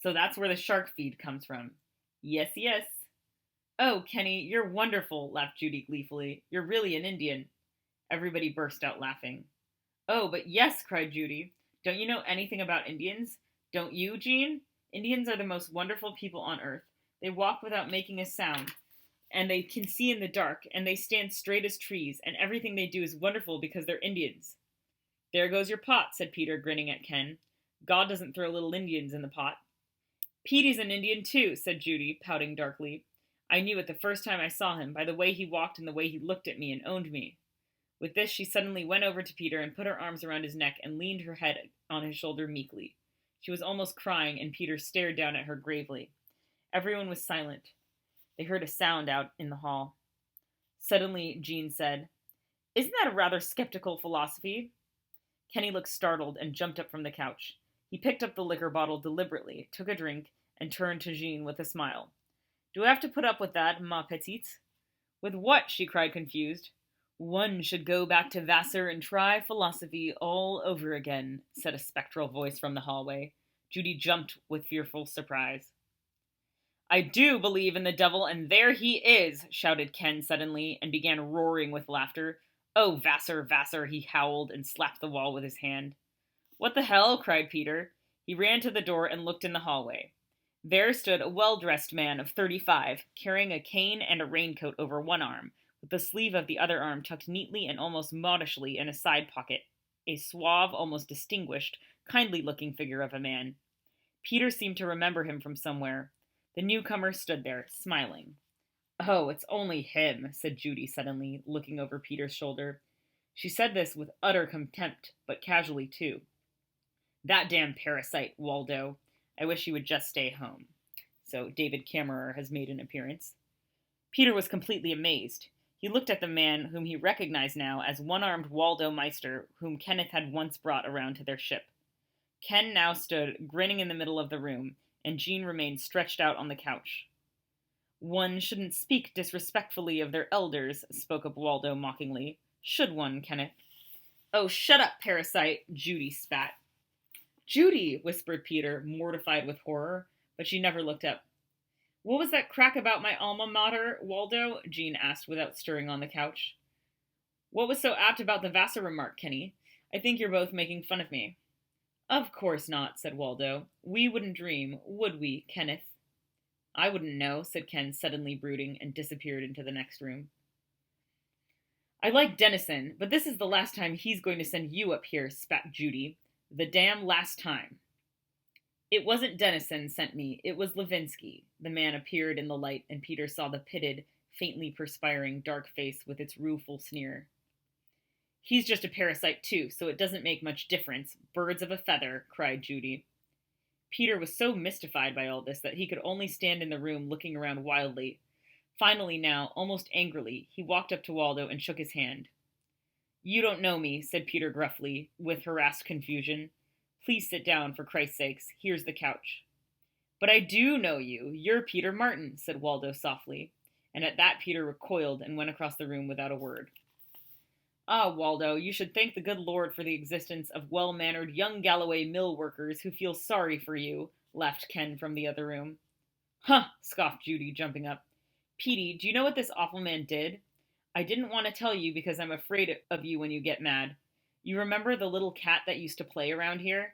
So that's where the shark feed comes from. Yes, yes. Oh, Kenny, you're wonderful, laughed Judy gleefully. You're really an Indian. Everybody burst out laughing. Oh, but yes, cried Judy. Don't you know anything about Indians? Don't you, Jean? Indians are the most wonderful people on earth. They walk without making a sound. And they can see in the dark, and they stand straight as trees, and everything they do is wonderful because they're Indians. There goes your pot, said Peter, grinning at Ken. God doesn't throw little Indians in the pot. Petey's an Indian too, said Judy, pouting darkly. I knew it the first time I saw him, by the way he walked and the way he looked at me and owned me. With this, she suddenly went over to Peter and put her arms around his neck and leaned her head on his shoulder meekly. She was almost crying, and Peter stared down at her gravely. Everyone was silent. They heard a sound out in the hall. Suddenly, Jean said, Isn't that a rather skeptical philosophy? Kenny looked startled and jumped up from the couch. He picked up the liquor bottle deliberately, took a drink, and turned to Jean with a smile. Do I have to put up with that, ma petite? With what? She cried, confused. One should go back to Vassar and try philosophy all over again, said a spectral voice from the hallway. Judy jumped with fearful surprise. I do believe in the devil, and there he is, shouted Ken suddenly, and began roaring with laughter. Oh, Vassar, Vassar, he howled and slapped the wall with his hand. What the hell? Cried Peter. He ran to the door and looked in the hallway. There stood a well-dressed man of 35, carrying a cane and a raincoat over one arm, with the sleeve of the other arm tucked neatly and almost modishly in a side pocket, a suave, almost distinguished, kindly-looking figure of a man. Peter seemed to remember him from somewhere. The newcomer stood there, smiling. Oh, it's only him, said Judy suddenly, looking over Peter's shoulder. She said this with utter contempt, but casually too. That damn parasite, Waldo. I wish he would just stay home. So David Kammerer has made an appearance. Peter was completely amazed. He looked at the man whom he recognized now as one-armed Waldo Meister, whom Kenneth had once brought around to their ship. Ken now stood grinning in the middle of the room, and Jean remained stretched out on the couch. One shouldn't speak disrespectfully of their elders, spoke up Waldo mockingly. Should one, Kenneth? Oh, shut up, parasite, Judy spat. Judy, whispered Peter, mortified with horror, but she never looked up. What was that crack about my alma mater, Waldo? Jean asked without stirring on the couch. What was so apt about the Vassar remark, Kenny? I think you're both making fun of me. Of course not, said Waldo. We wouldn't dream, would we, Kenneth? I wouldn't know, said Ken, suddenly brooding, and disappeared into the next room. I like Dennison, but this is the last time he's going to send you up here, spat Judy. The damn last time. It wasn't Dennison sent me, it was Levinsky. The man appeared in the light, and Peter saw the pitted, faintly perspiring, dark face with its rueful sneer. He's just a parasite too, so it doesn't make much difference. Birds of a feather, cried Judy. Peter was so mystified by all this that he could only stand in the room looking around wildly. Finally now, almost angrily, he walked up to Waldo and shook his hand. You don't know me, said Peter gruffly, with harassed confusion. Please sit down, for Christ's sakes. Here's the couch. But I do know you. You're Peter Martin, said Waldo softly. And at that Peter recoiled and went across the room without a word. Ah, Waldo, you should thank the good Lord for the existence of well-mannered young Galloway mill workers who feel sorry for you, laughed Ken from the other room. Huh, scoffed Judy, jumping up. Petey, do you know what this awful man did? I didn't want to tell you because I'm afraid of you when you get mad. You remember the little cat that used to play around here?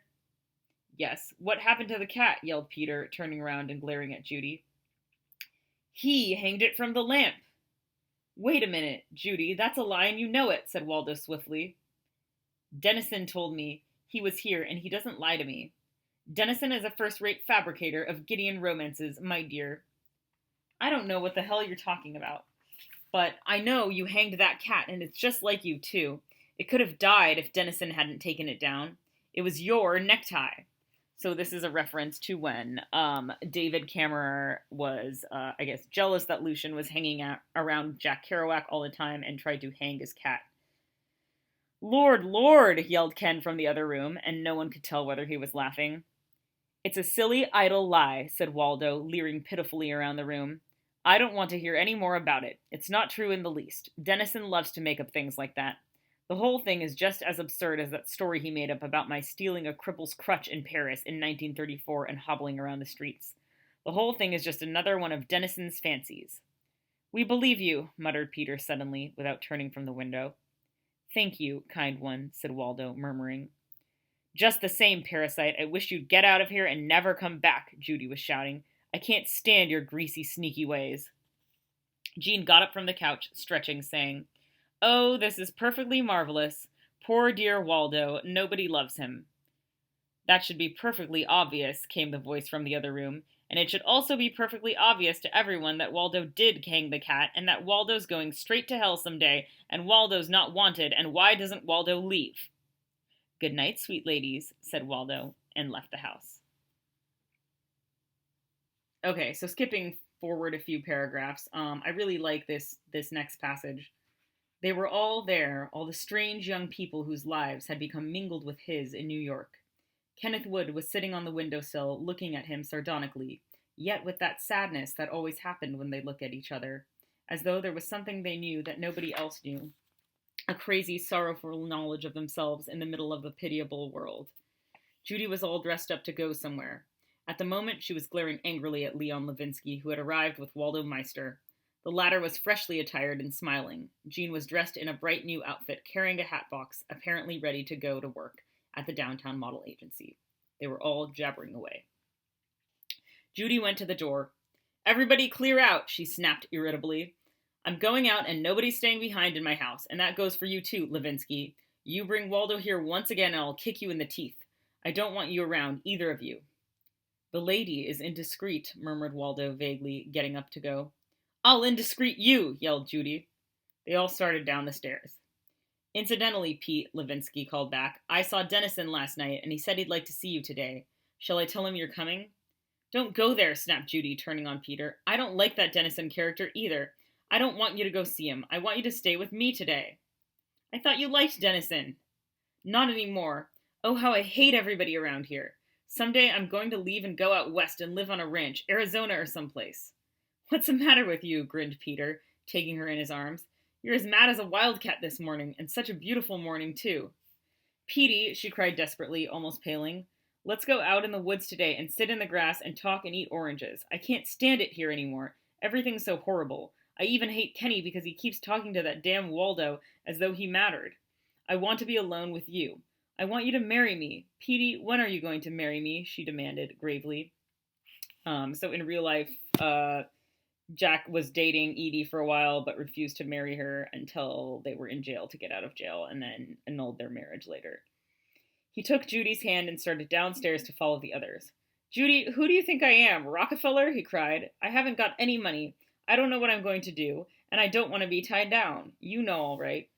Yes. What happened to the cat? Yelled Peter, turning around and glaring at Judy. He hanged it from the lamp. Wait a minute, Judy, that's a lie and you know it, said Waldo swiftly. Dennison told me he was here and he doesn't lie to me. Dennison is a first-rate fabricator of Gideon romances, my dear. I don't know what the hell you're talking about. But I know you hanged that cat and it's just like you, too. It could have died if Dennison hadn't taken it down. It was your necktie. So this is a reference to when David Kammerer was, jealous that Lucien was hanging around Jack Kerouac all the time and tried to hang his cat. Lord, Lord, yelled Ken from the other room, and no one could tell whether he was laughing. It's a silly, idle lie, said Waldo, leering pitifully around the room. I don't want to hear any more about it. It's not true in the least. Dennison loves to make up things like that. The whole thing is just as absurd as that story he made up about my stealing a cripple's crutch in Paris in 1934 and hobbling around the streets. The whole thing is just another one of Dennison's fancies. We believe you, muttered Peter suddenly, without turning from the window. Thank you, kind one, said Waldo, murmuring. Just the same, parasite, I wish you'd get out of here and never come back, Judy was shouting. I can't stand your greasy, sneaky ways. Jean got up from the couch, stretching, saying, Oh, this is perfectly marvelous. Poor dear Waldo, nobody loves him. That should be perfectly obvious, came the voice from the other room, and it should also be perfectly obvious to everyone that Waldo did hang the cat, and that Waldo's going straight to hell someday, and Waldo's not wanted, and why doesn't Waldo leave? Good night, sweet ladies, said Waldo, and left the house. Okay, so skipping forward a few paragraphs, I really like this next passage. They were all there, all the strange young people whose lives had become mingled with his in New York. Kenneth Wood was sitting on the windowsill, looking at him sardonically, yet with that sadness that always happened when they looked at each other, as though there was something they knew that nobody else knew, a crazy, sorrowful knowledge of themselves in the middle of a pitiable world. Judy was all dressed up to go somewhere. At the moment, she was glaring angrily at Leon Levinsky, who had arrived with Waldo Meister. The latter was freshly attired and smiling. Jean was dressed in a bright new outfit, carrying a hat box, apparently ready to go to work at the downtown model agency. They were all jabbering away. Judy went to the door. Everybody clear out, she snapped irritably. I'm going out and nobody's staying behind in my house, and that goes for you too, Levinsky. You bring Waldo here once again and I'll kick you in the teeth. I don't want you around, either of you. The lady is indiscreet, murmured Waldo vaguely, getting up to go. I'll indiscreet you, yelled Judy. They all started down the stairs. Incidentally, Pete, Levinsky called back, I saw Dennison last night, and he said he'd like to see you today. Shall I tell him you're coming? Don't go there, snapped Judy, turning on Peter. I don't like that Dennison character either. I don't want you to go see him. I want you to stay with me today. I thought you liked Dennison. Not anymore. Oh, how I hate everybody around here. Someday I'm going to leave and go out west and live on a ranch, Arizona or someplace. What's the matter with you? Grinned Peter, taking her in his arms. You're as mad as a wildcat this morning, and such a beautiful morning, too. Petey, she cried desperately, almost paling, let's go out in the woods today and sit in the grass and talk and eat oranges. I can't stand it here anymore. Everything's so horrible. I even hate Kenny because he keeps talking to that damn Waldo as though he mattered. I want to be alone with you. I want you to marry me. Petey, when are you going to marry me? She demanded gravely. So in real life, Jack was dating Edie for a while, but refused to marry her until they were in jail to get out of jail, and then annulled their marriage later. He took Judy's hand and started downstairs to follow the others. Judy, who do you think I am, Rockefeller? He cried. I haven't got any money. I don't know what I'm going to do, and I don't want to be tied down. You know all right.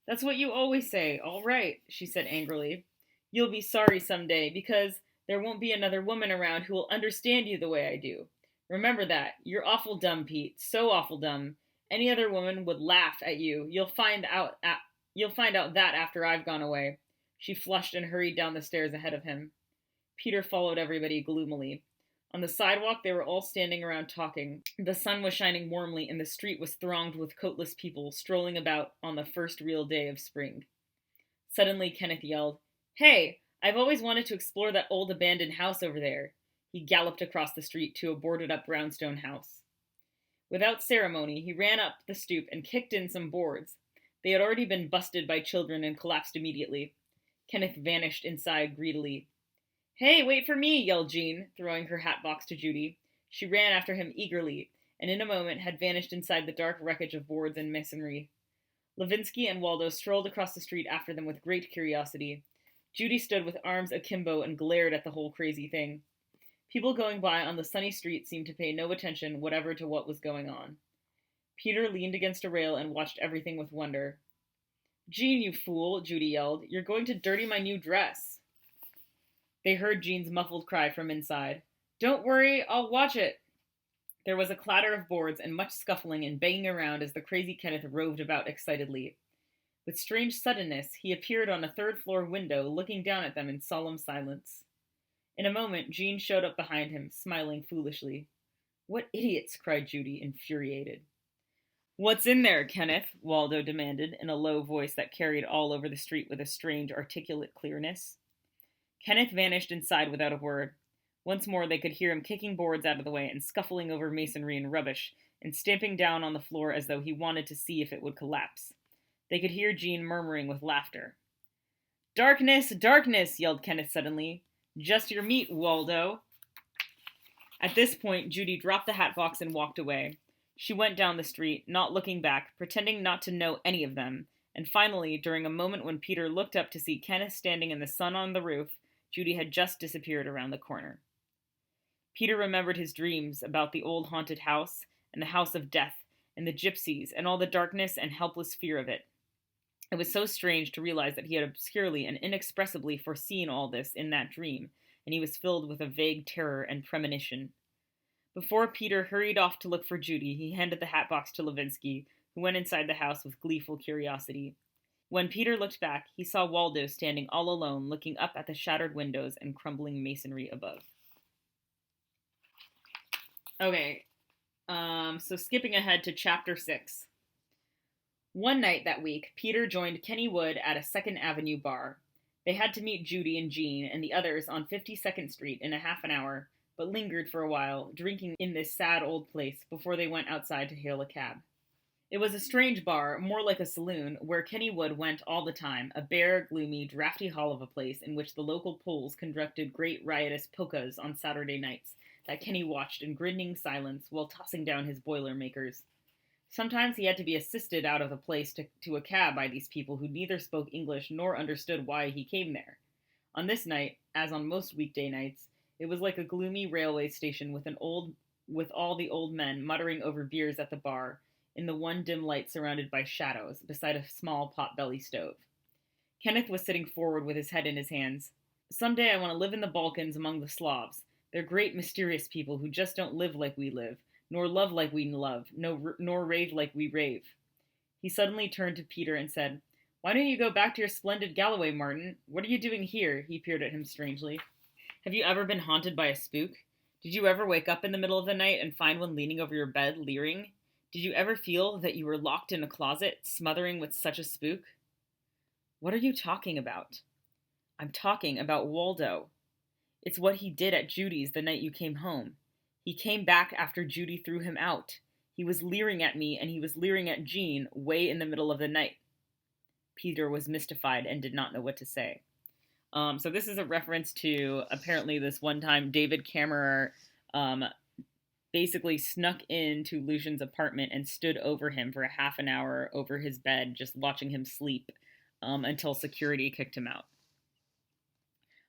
That's what you always say, all right, she said angrily. You'll be sorry someday, because there won't be another woman around who will understand you the way I do. Remember that. You're awful dumb, Pete. So awful dumb. Any other woman would laugh at you. You'll find out that after I've gone away. She flushed and hurried down the stairs ahead of him. Peter followed everybody gloomily. On the sidewalk, they were all standing around talking. The sun was shining warmly, and the street was thronged with coatless people strolling about on the first real day of spring. Suddenly, Kenneth yelled, "Hey, I've always wanted to explore that old abandoned house over there." He galloped across the street to a boarded-up brownstone house. Without ceremony, he ran up the stoop and kicked in some boards. They had already been busted by children and collapsed immediately. Kenneth vanished inside greedily. "Hey, wait for me," yelled Jean, throwing her hat box to Judy. She ran after him eagerly, and in a moment had vanished inside the dark wreckage of boards and masonry. Levinsky and Waldo strolled across the street after them with great curiosity. Judy stood with arms akimbo and glared at the whole crazy thing. People going by on the sunny street seemed to pay no attention whatever to what was going on. Peter leaned against a rail and watched everything with wonder. "Jean, you fool," Judy yelled. "You're going to dirty my new dress." They heard Jean's muffled cry from inside. "Don't worry, I'll watch it." There was a clatter of boards and much scuffling and banging around as the crazy Kenneth roved about excitedly. With strange suddenness, he appeared on a third-floor window, looking down at them in solemn silence. In a moment, Jean showed up behind him, smiling foolishly. "What idiots!" cried Judy, infuriated. "What's in there, Kenneth?" Waldo demanded, in a low voice that carried all over the street with a strange, articulate clearness. Kenneth vanished inside without a word. Once more they could hear him kicking boards out of the way and scuffling over masonry and rubbish, and stamping down on the floor as though he wanted to see if it would collapse. They could hear Jean murmuring with laughter. "Darkness, darkness!" yelled Kenneth suddenly. "Just your meat, Waldo." At this point, Judy dropped the hat box and walked away. She went down the street, not looking back, pretending not to know any of them, and finally, during a moment when Peter looked up to see Kenneth standing in the sun on the roof, Judy had just disappeared around the corner. Peter remembered his dreams about the old haunted house, and the house of death, and the gypsies, and all the darkness and helpless fear of it. It was so strange to realize that he had obscurely and inexpressibly foreseen all this in that dream, and he was filled with a vague terror and premonition. Before Peter hurried off to look for Judy, he handed the hat box to Levinsky, who went inside the house with gleeful curiosity. When Peter looked back, he saw Waldo standing all alone, looking up at the shattered windows and crumbling masonry above. Okay, so skipping ahead to Chapter 6. One night that week, Peter joined Kenny Wood at a 2nd Avenue bar. They had to meet Judy and Jean and the others on 52nd Street in a half an hour, but lingered for a while, drinking in this sad old place before they went outside to hail a cab. It was a strange bar, more like a saloon, where Kenny Wood went all the time, a bare, gloomy, drafty hall of a place in which the local Poles conducted great riotous polkas on Saturday nights that Kenny watched in grinning silence while tossing down his Boilermakers. Sometimes he had to be assisted out of the place to a cab by these people who neither spoke English nor understood why he came there. On this night, as on most weekday nights, it was like a gloomy railway station with all the old men muttering over beers at the bar, in the one dim light surrounded by shadows, beside a small pot-belly stove. Kenneth was sitting forward with his head in his hands. "Someday I want to live in the Balkans among the Slavs. They're great mysterious people who just don't live like we live, nor love like we love, nor rave like we rave." He suddenly turned to Peter and said, "Why don't you go back to your splendid Galloway, Martin? What are you doing here?" He peered at him strangely. "Have you ever been haunted by a spook? Did you ever wake up in the middle of the night and find one leaning over your bed, leering? Did you ever feel that you were locked in a closet, smothering with such a spook?" "What are you talking about?" "I'm talking about Waldo. It's what he did at Judy's the night you came home. He came back after Judy threw him out. He was leering at me, and he was leering at Jean way in the middle of the night." Peter was mystified and did not know what to say. So this is a reference to, apparently, this one time David Kammerer basically snuck into Lucian's apartment and stood over him for a half an hour over his bed, just watching him sleep until security kicked him out.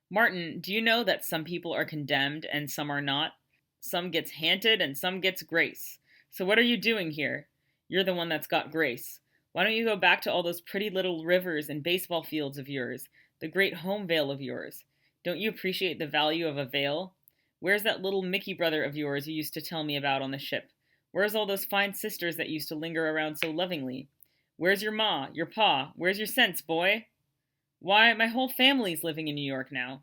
"Martin, do you know that some people are condemned and some are not? Some gets hanted and some gets grace. So what are you doing here? You're the one that's got grace. Why don't you go back to all those pretty little rivers and baseball fields of yours, the great home vale of yours? Don't you appreciate the value of a vale? Where's that little Mickey brother of yours you used to tell me about on the ship? Where's all those fine sisters that used to linger around so lovingly? Where's your ma, your pa? Where's your sense, boy?" Why, my whole family's living in New York now.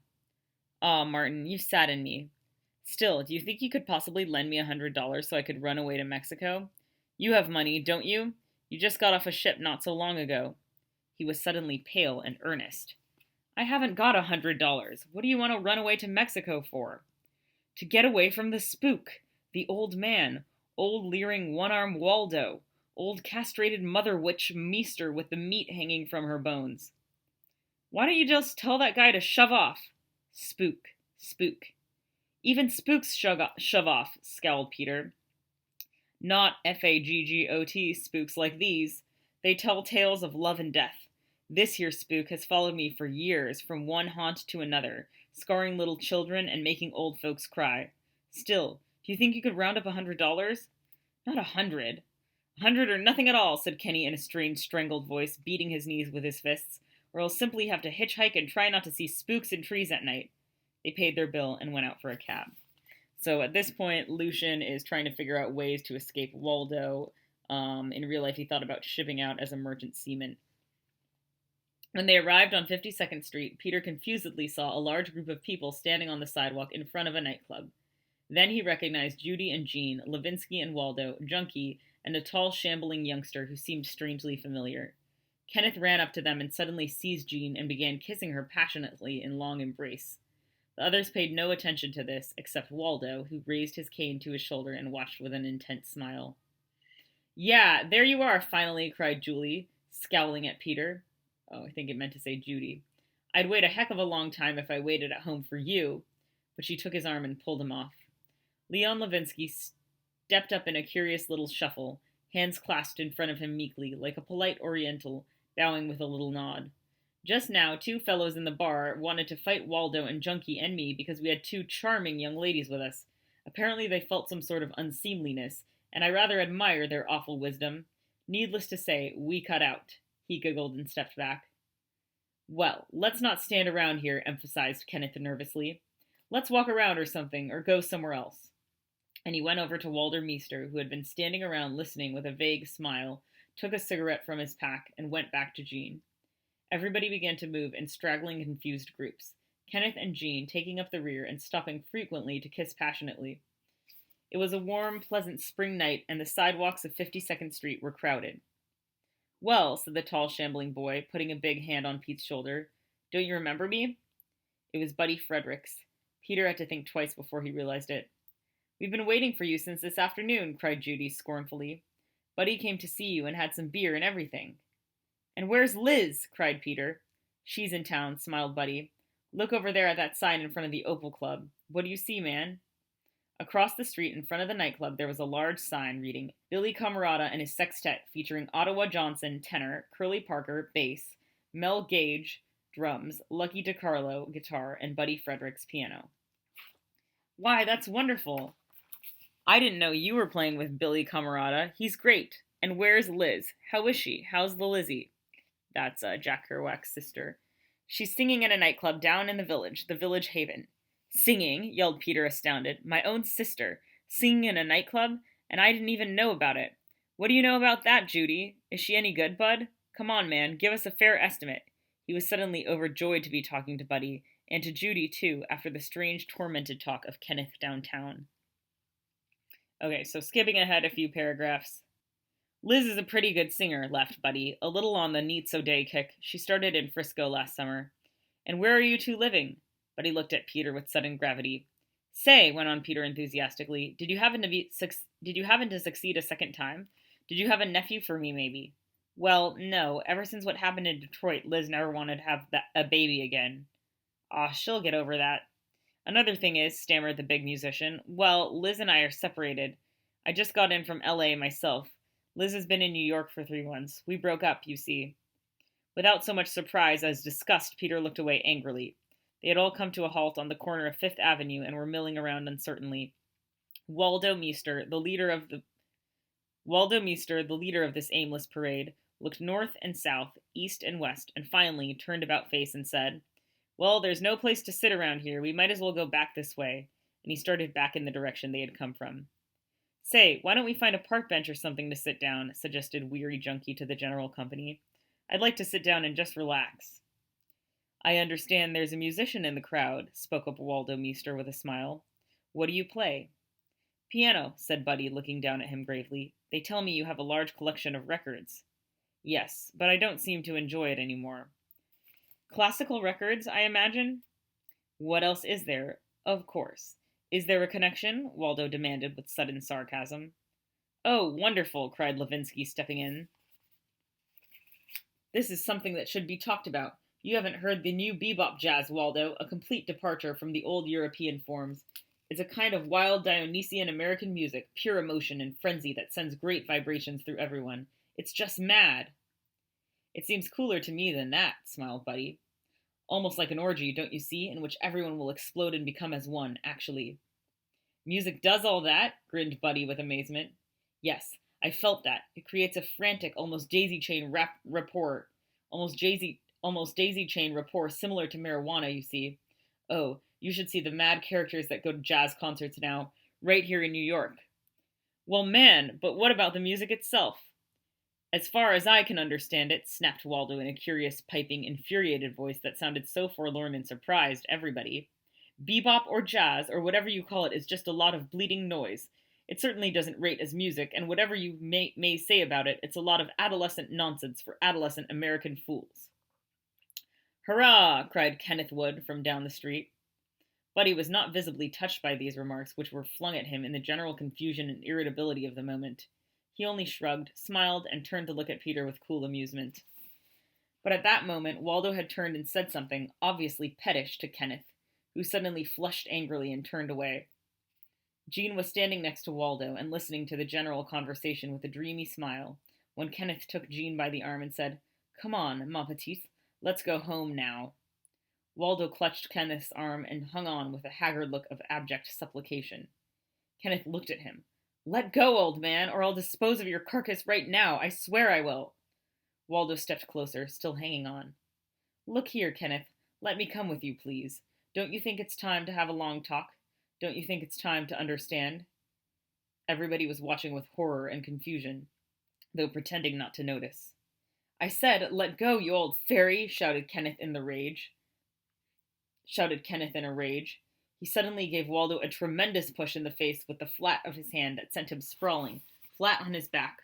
Aw, Martin, you sadden me. Still, do you think you could possibly lend me $100 so I could run away to Mexico? You have money, don't you? You just got off a ship not so long ago. He was suddenly pale and earnest. I haven't got $100. What do you want to run away to Mexico for? To get away from the spook, the old man, old leering one-armed Waldo, old castrated mother witch Meester with the meat hanging from her bones. Why don't you just tell that guy to shove off? Spook, spook. Even spooks shove off, scowled Peter. Not Faggot spooks like these. They tell tales of love and death. This here spook has followed me for years, from one haunt to another, scarring little children and making old folks cry. Still, do you think you could round up $100? Not 100. 100 or nothing at all, said Kenny in a strained, strangled voice, beating his knees with his fists, or I'll simply have to hitchhike and try not to see spooks in trees at night. They paid their bill and went out for a cab. So at this point, Lucien is trying to figure out ways to escape Waldo. In real life, he thought about shipping out as a merchant seaman. When they arrived on 52nd Street, Peter confusedly saw a large group of people standing on the sidewalk in front of a nightclub. Then he recognized Judy and Jean, Levinsky and Waldo, Junkie, and a tall, shambling youngster who seemed strangely familiar. Kenneth ran up to them and suddenly seized Jean and began kissing her passionately in long embrace. The others paid no attention to this, except Waldo, who raised his cane to his shoulder and watched with an intense smile. Yeah, there you are, finally, cried Julie, scowling at Peter. Oh, I think it meant to say Judy. I'd wait a heck of a long time if I waited at home for you. But she took his arm and pulled him off. Leon Levinsky stepped up in a curious little shuffle, hands clasped in front of him meekly, like a polite Oriental, bowing with a little nod. Just now, two fellows in the bar wanted to fight Waldo and Junkie and me because we had two charming young ladies with us. Apparently they felt some sort of unseemliness, and I rather admire their awful wisdom. Needless to say, we cut out. He giggled and stepped back. Well, let's not stand around here, emphasized Kenneth nervously. Let's walk around or something, or go somewhere else. And he went over to Walter Meester, who had been standing around listening with a vague smile, took a cigarette from his pack, and went back to Jean. Everybody began to move in straggling, confused groups, Kenneth and Jean taking up the rear and stopping frequently to kiss passionately. It was a warm, pleasant spring night, and the sidewalks of 52nd Street were crowded. Well, said the tall, shambling boy, putting a big hand on Pete's shoulder, don't you remember me? It was Buddy Fredericks. Peter had to think twice before he realized it. We've been waiting for you since this afternoon, cried Judy scornfully. Buddy came to see you and had some beer and everything. And where's Liz? Cried Peter. She's in town, smiled Buddy. Look over there at that sign in front of the Opal Club. What do you see, man? Across the street in front of the nightclub there was a large sign reading Billy Kammerer and his sextet featuring Ottawa Johnson, tenor, Curly Parker, bass, Mel Gage, drums, Lucky DiCarlo, guitar, and Buddy Fredericks, piano. Why, that's wonderful. I didn't know you were playing with Billy Kammerer. He's great. And where's Liz? How is she? How's the Lizzie? That's Jack Kerouac's sister. She's singing at a nightclub down in the Village Haven. Singing, yelled Peter, astounded. My own sister. Singing in a nightclub? And I didn't even know about it. What do you know about that, Judy? Is she any good, Bud? Come on, man, give us a fair estimate. He was suddenly overjoyed to be talking to Buddy, and to Judy, too, after the strange, tormented talk of Kenneth downtown. Okay, so skipping ahead a few paragraphs. Liz is a pretty good singer, laughed Buddy, a little on the neat-so-day kick. She started in Frisco last summer. And where are you two living? Buddy looked at Peter with sudden gravity. Say, went on Peter enthusiastically, did you happen to succeed a second time? Did you have a nephew for me, maybe? Well, no. Ever since what happened in Detroit, Liz never wanted to have a baby again. Aw, she'll get over that. Another thing is, stammered the big musician, well, Liz and I are separated. I just got in from L.A. myself. Liz has been in New York for 3 months. We broke up, you see. Without so much surprise as disgust, Peter looked away angrily. They had all come to a halt on the corner of Fifth Avenue and were milling around uncertainly. Waldo Meester, the leader of this aimless parade, looked north and south, east and west, and finally turned about face and said, Well, there's no place to sit around here. We might as well go back this way. And he started back in the direction they had come from. Say, why don't we find a park bench or something to sit down, suggested Weary Junkie to the general company. I'd like to sit down and just relax. I understand there's a musician in the crowd, spoke up Waldo Meester with a smile. What do you play? Piano, said Buddy, looking down at him gravely. They tell me you have a large collection of records. Yes, but I don't seem to enjoy it anymore. Classical records, I imagine? What else is there? Of course. Is there a connection? Waldo demanded with sudden sarcasm. Oh, wonderful, cried Levinsky, stepping in. This is something that should be talked about. You haven't heard the new bebop jazz, Waldo, a complete departure from the old European forms. It's a kind of wild Dionysian American music, pure emotion and frenzy that sends great vibrations through everyone. It's just mad. It seems cooler to me than that, smiled Buddy. Almost like an orgy, don't you see, in which everyone will explode and become as one, actually. Music does all that, grinned Buddy with amazement. Yes, I felt that. It creates a frantic, almost daisy chain rapport. Almost daisy chain rapport similar to marijuana, you see. Oh, you should see the mad characters that go to jazz concerts now, right here in New York. Well, man, but what about the music itself? As far as I can understand it, snapped Waldo in a curious, piping, infuriated voice that sounded so forlorn and surprised everybody. Bebop or jazz, or whatever you call it, is just a lot of bleating noise. It certainly doesn't rate as music, and whatever you may say about it, it's a lot of adolescent nonsense for adolescent American fools. Hurrah! Cried Kenneth Wood from down the street. Buddy was not visibly touched by these remarks, which were flung at him in the general confusion and irritability of the moment. He only shrugged, smiled, and turned to look at Peter with cool amusement. But at that moment, Waldo had turned and said something, obviously pettish, to Kenneth, who suddenly flushed angrily and turned away. Jean was standing next to Waldo and listening to the general conversation with a dreamy smile, when Kenneth took Jean by the arm and said, Come on, ma petite, let's go home now. Waldo clutched Kenneth's arm and hung on with a haggard look of abject supplication. Kenneth looked at him. Let go, old man, or I'll dispose of your carcass right now. I swear I will. Waldo stepped closer, still hanging on. Look here, Kenneth. Let me come with you, please. Don't you think it's time to have a long talk? Don't you think it's time to understand? Everybody was watching with horror and confusion, though pretending not to notice. I said, let go, you old fairy, shouted Kenneth in a rage. He suddenly gave Waldo a tremendous push in the face with the flat of his hand that sent him sprawling, flat on his back,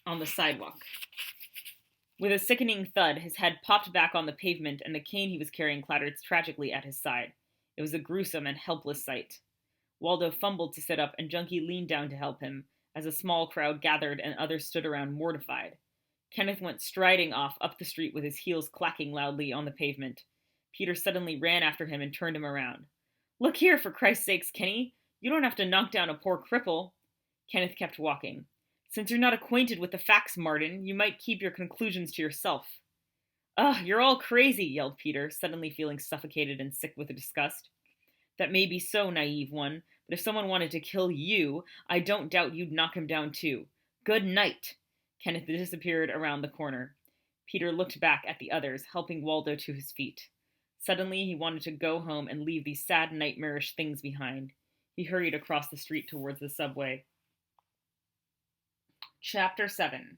on the sidewalk. With a sickening thud, his head popped back on the pavement and the cane he was carrying clattered tragically at his side. It was a gruesome and helpless sight. Waldo fumbled to sit up and Junkie leaned down to help him, as a small crowd gathered and others stood around mortified. Kenneth went striding off up the street with his heels clacking loudly on the pavement. Peter suddenly ran after him and turned him around. Look here, for Christ's sakes, Kenny! You don't have to knock down a poor cripple. Kenneth kept walking. Since you're not acquainted with the facts, Martin, you might keep your conclusions to yourself. Ugh, you're all crazy, yelled Peter, suddenly feeling suffocated and sick with disgust. That may be so, naive one, but if someone wanted to kill you, I don't doubt you'd knock him down too. Good night. Kenneth disappeared around the corner. Peter looked back at the others, helping Waldo to his feet. Suddenly, he wanted to go home and leave these sad, nightmarish things behind. He hurried across the street towards the subway. Chapter 7.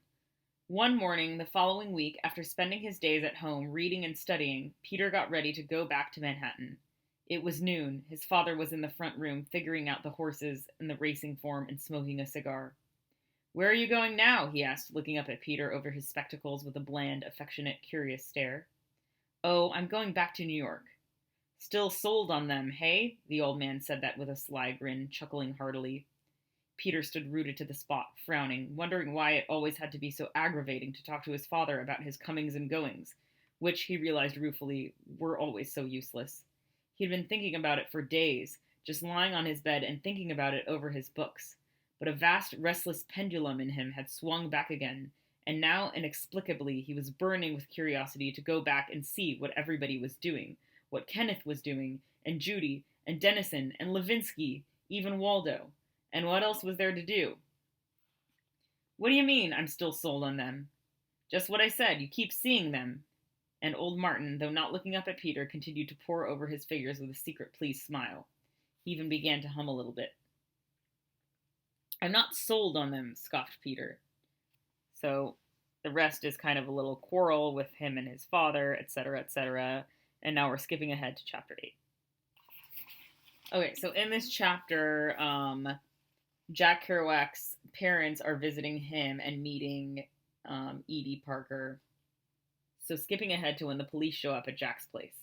One morning the following week, after spending his days at home reading and studying, Peter got ready to go back to Manhattan. It was noon. His father was in the front room figuring out the horses and the racing form and smoking a cigar. Where are you going now? He asked, looking up at Peter over his spectacles with a bland, affectionate, curious stare. Oh, I'm going back to New York. Still sold on them, hey? The old man said that with a sly grin, chuckling heartily. Peter stood rooted to the spot, frowning, wondering why it always had to be so aggravating to talk to his father about his comings and goings, which, he realized ruefully, were always so useless. He'd been thinking about it for days, just lying on his bed and thinking about it over his books. But a vast, restless pendulum in him had swung back again, and now, inexplicably, he was burning with curiosity to go back and see what everybody was doing, what Kenneth was doing, and Judy, and Dennison, and Levinsky, even Waldo. And what else was there to do? What do you mean, I'm still sold on them? Just what I said, you keep seeing them. And old Martin, though not looking up at Peter, continued to pore over his figures with a secret pleased smile. He even began to hum a little bit. I'm not sold on them, scoffed Peter. So, The rest is kind of a little quarrel with him and his father, etc., etc. And now we're skipping ahead to chapter 8. Okay, so in this chapter, Jack Kerouac's parents are visiting him and meeting Edie Parker. So skipping ahead to when the police show up at Jack's place.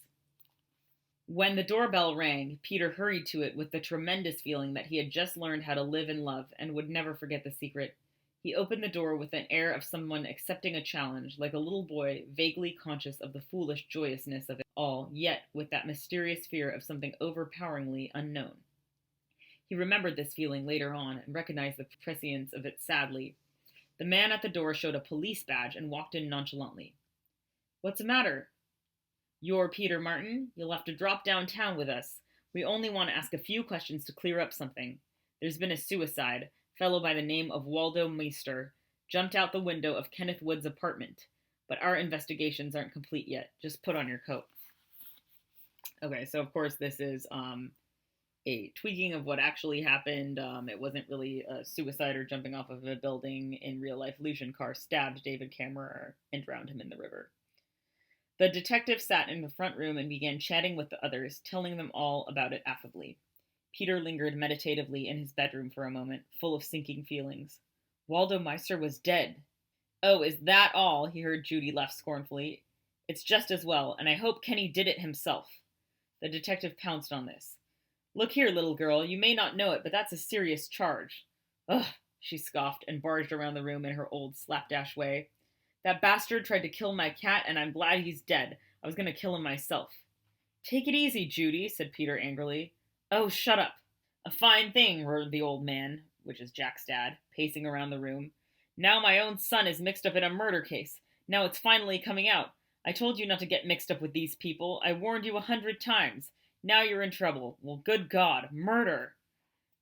When the doorbell rang, Peter hurried to it with the tremendous feeling that he had just learned how to live and love and would never forget the secret. He opened the door with an air of someone accepting a challenge, like a little boy vaguely conscious of the foolish joyousness of it all, yet with that mysterious fear of something overpoweringly unknown. He remembered this feeling later on and recognized the prescience of it sadly. The man at the door showed a police badge and walked in nonchalantly. "What's the matter?" "You're Peter Martin? You'll have to drop downtown with us. We only want to ask a few questions to clear up something. There's been a suicide. Fellow by the name of Waldo Meister jumped out the window of Kenneth Wood's apartment. But our investigations aren't complete yet. Just put on your coat." Okay, so of course this is a tweaking of what actually happened. It wasn't really a suicide or jumping off of a building. In real life, Lucien Carr stabbed David Kammerer and drowned him in the river. The detective sat in the front room and began chatting with the others, telling them all about it affably. Peter lingered meditatively in his bedroom for a moment, full of sinking feelings. Waldo Meister was dead. "Oh, is that all?" he heard Judy laugh scornfully. "It's just as well, and I hope Kenny did it himself." The detective pounced on this. "Look here, little girl, you may not know it, but that's a serious charge." "Ugh," she scoffed and barged around the room in her old slapdash way. "That bastard tried to kill my cat, and I'm glad he's dead. I was going to kill him myself." "Take it easy, Judy," said Peter angrily. "Oh, shut up." "A fine thing," roared the old man, which is Jack's dad, pacing around the room. "Now my own son is mixed up in a murder case. Now it's finally coming out. I told you not to get mixed up with these people. I warned you 100 times. Now you're in trouble. Well, good God, murder."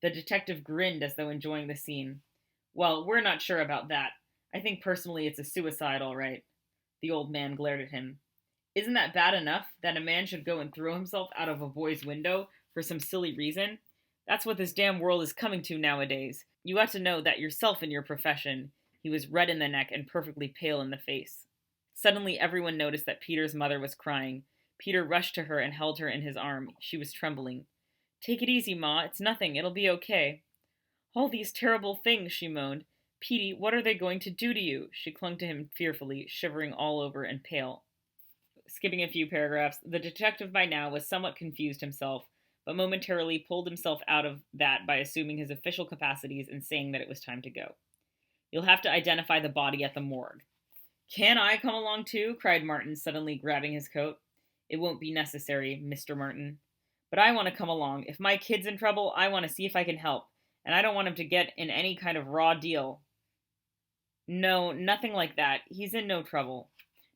The detective grinned as though enjoying the scene. "Well, we're not sure about that. I think personally it's a suicide, all right." The old man glared at him. "Isn't that bad enough, that a man should go and throw himself out of a boy's window for some silly reason? That's what this damn world is coming to nowadays. You ought to know that yourself in your profession." He was red in the neck and perfectly pale in the face. Suddenly everyone noticed that Peter's mother was crying. Peter rushed to her and held her in his arm. She was trembling. "Take it easy, Ma. It's nothing. It'll be okay." "All these terrible things," she moaned. "Petey, what are they going to do to you?" She clung to him fearfully, shivering all over and pale. Skipping a few paragraphs, the detective by now was somewhat confused himself, but momentarily pulled himself out of that by assuming his official capacities and saying that it was time to go. "You'll have to identify the body at the morgue." "Can I come along too?" cried Martin, suddenly grabbing his coat. "It won't be necessary, Mr. Martin." "But I want to come along. If my kid's in trouble, I want to see if I can help. And I don't want him to get in any kind of raw deal." "No, nothing like that. He's in no trouble.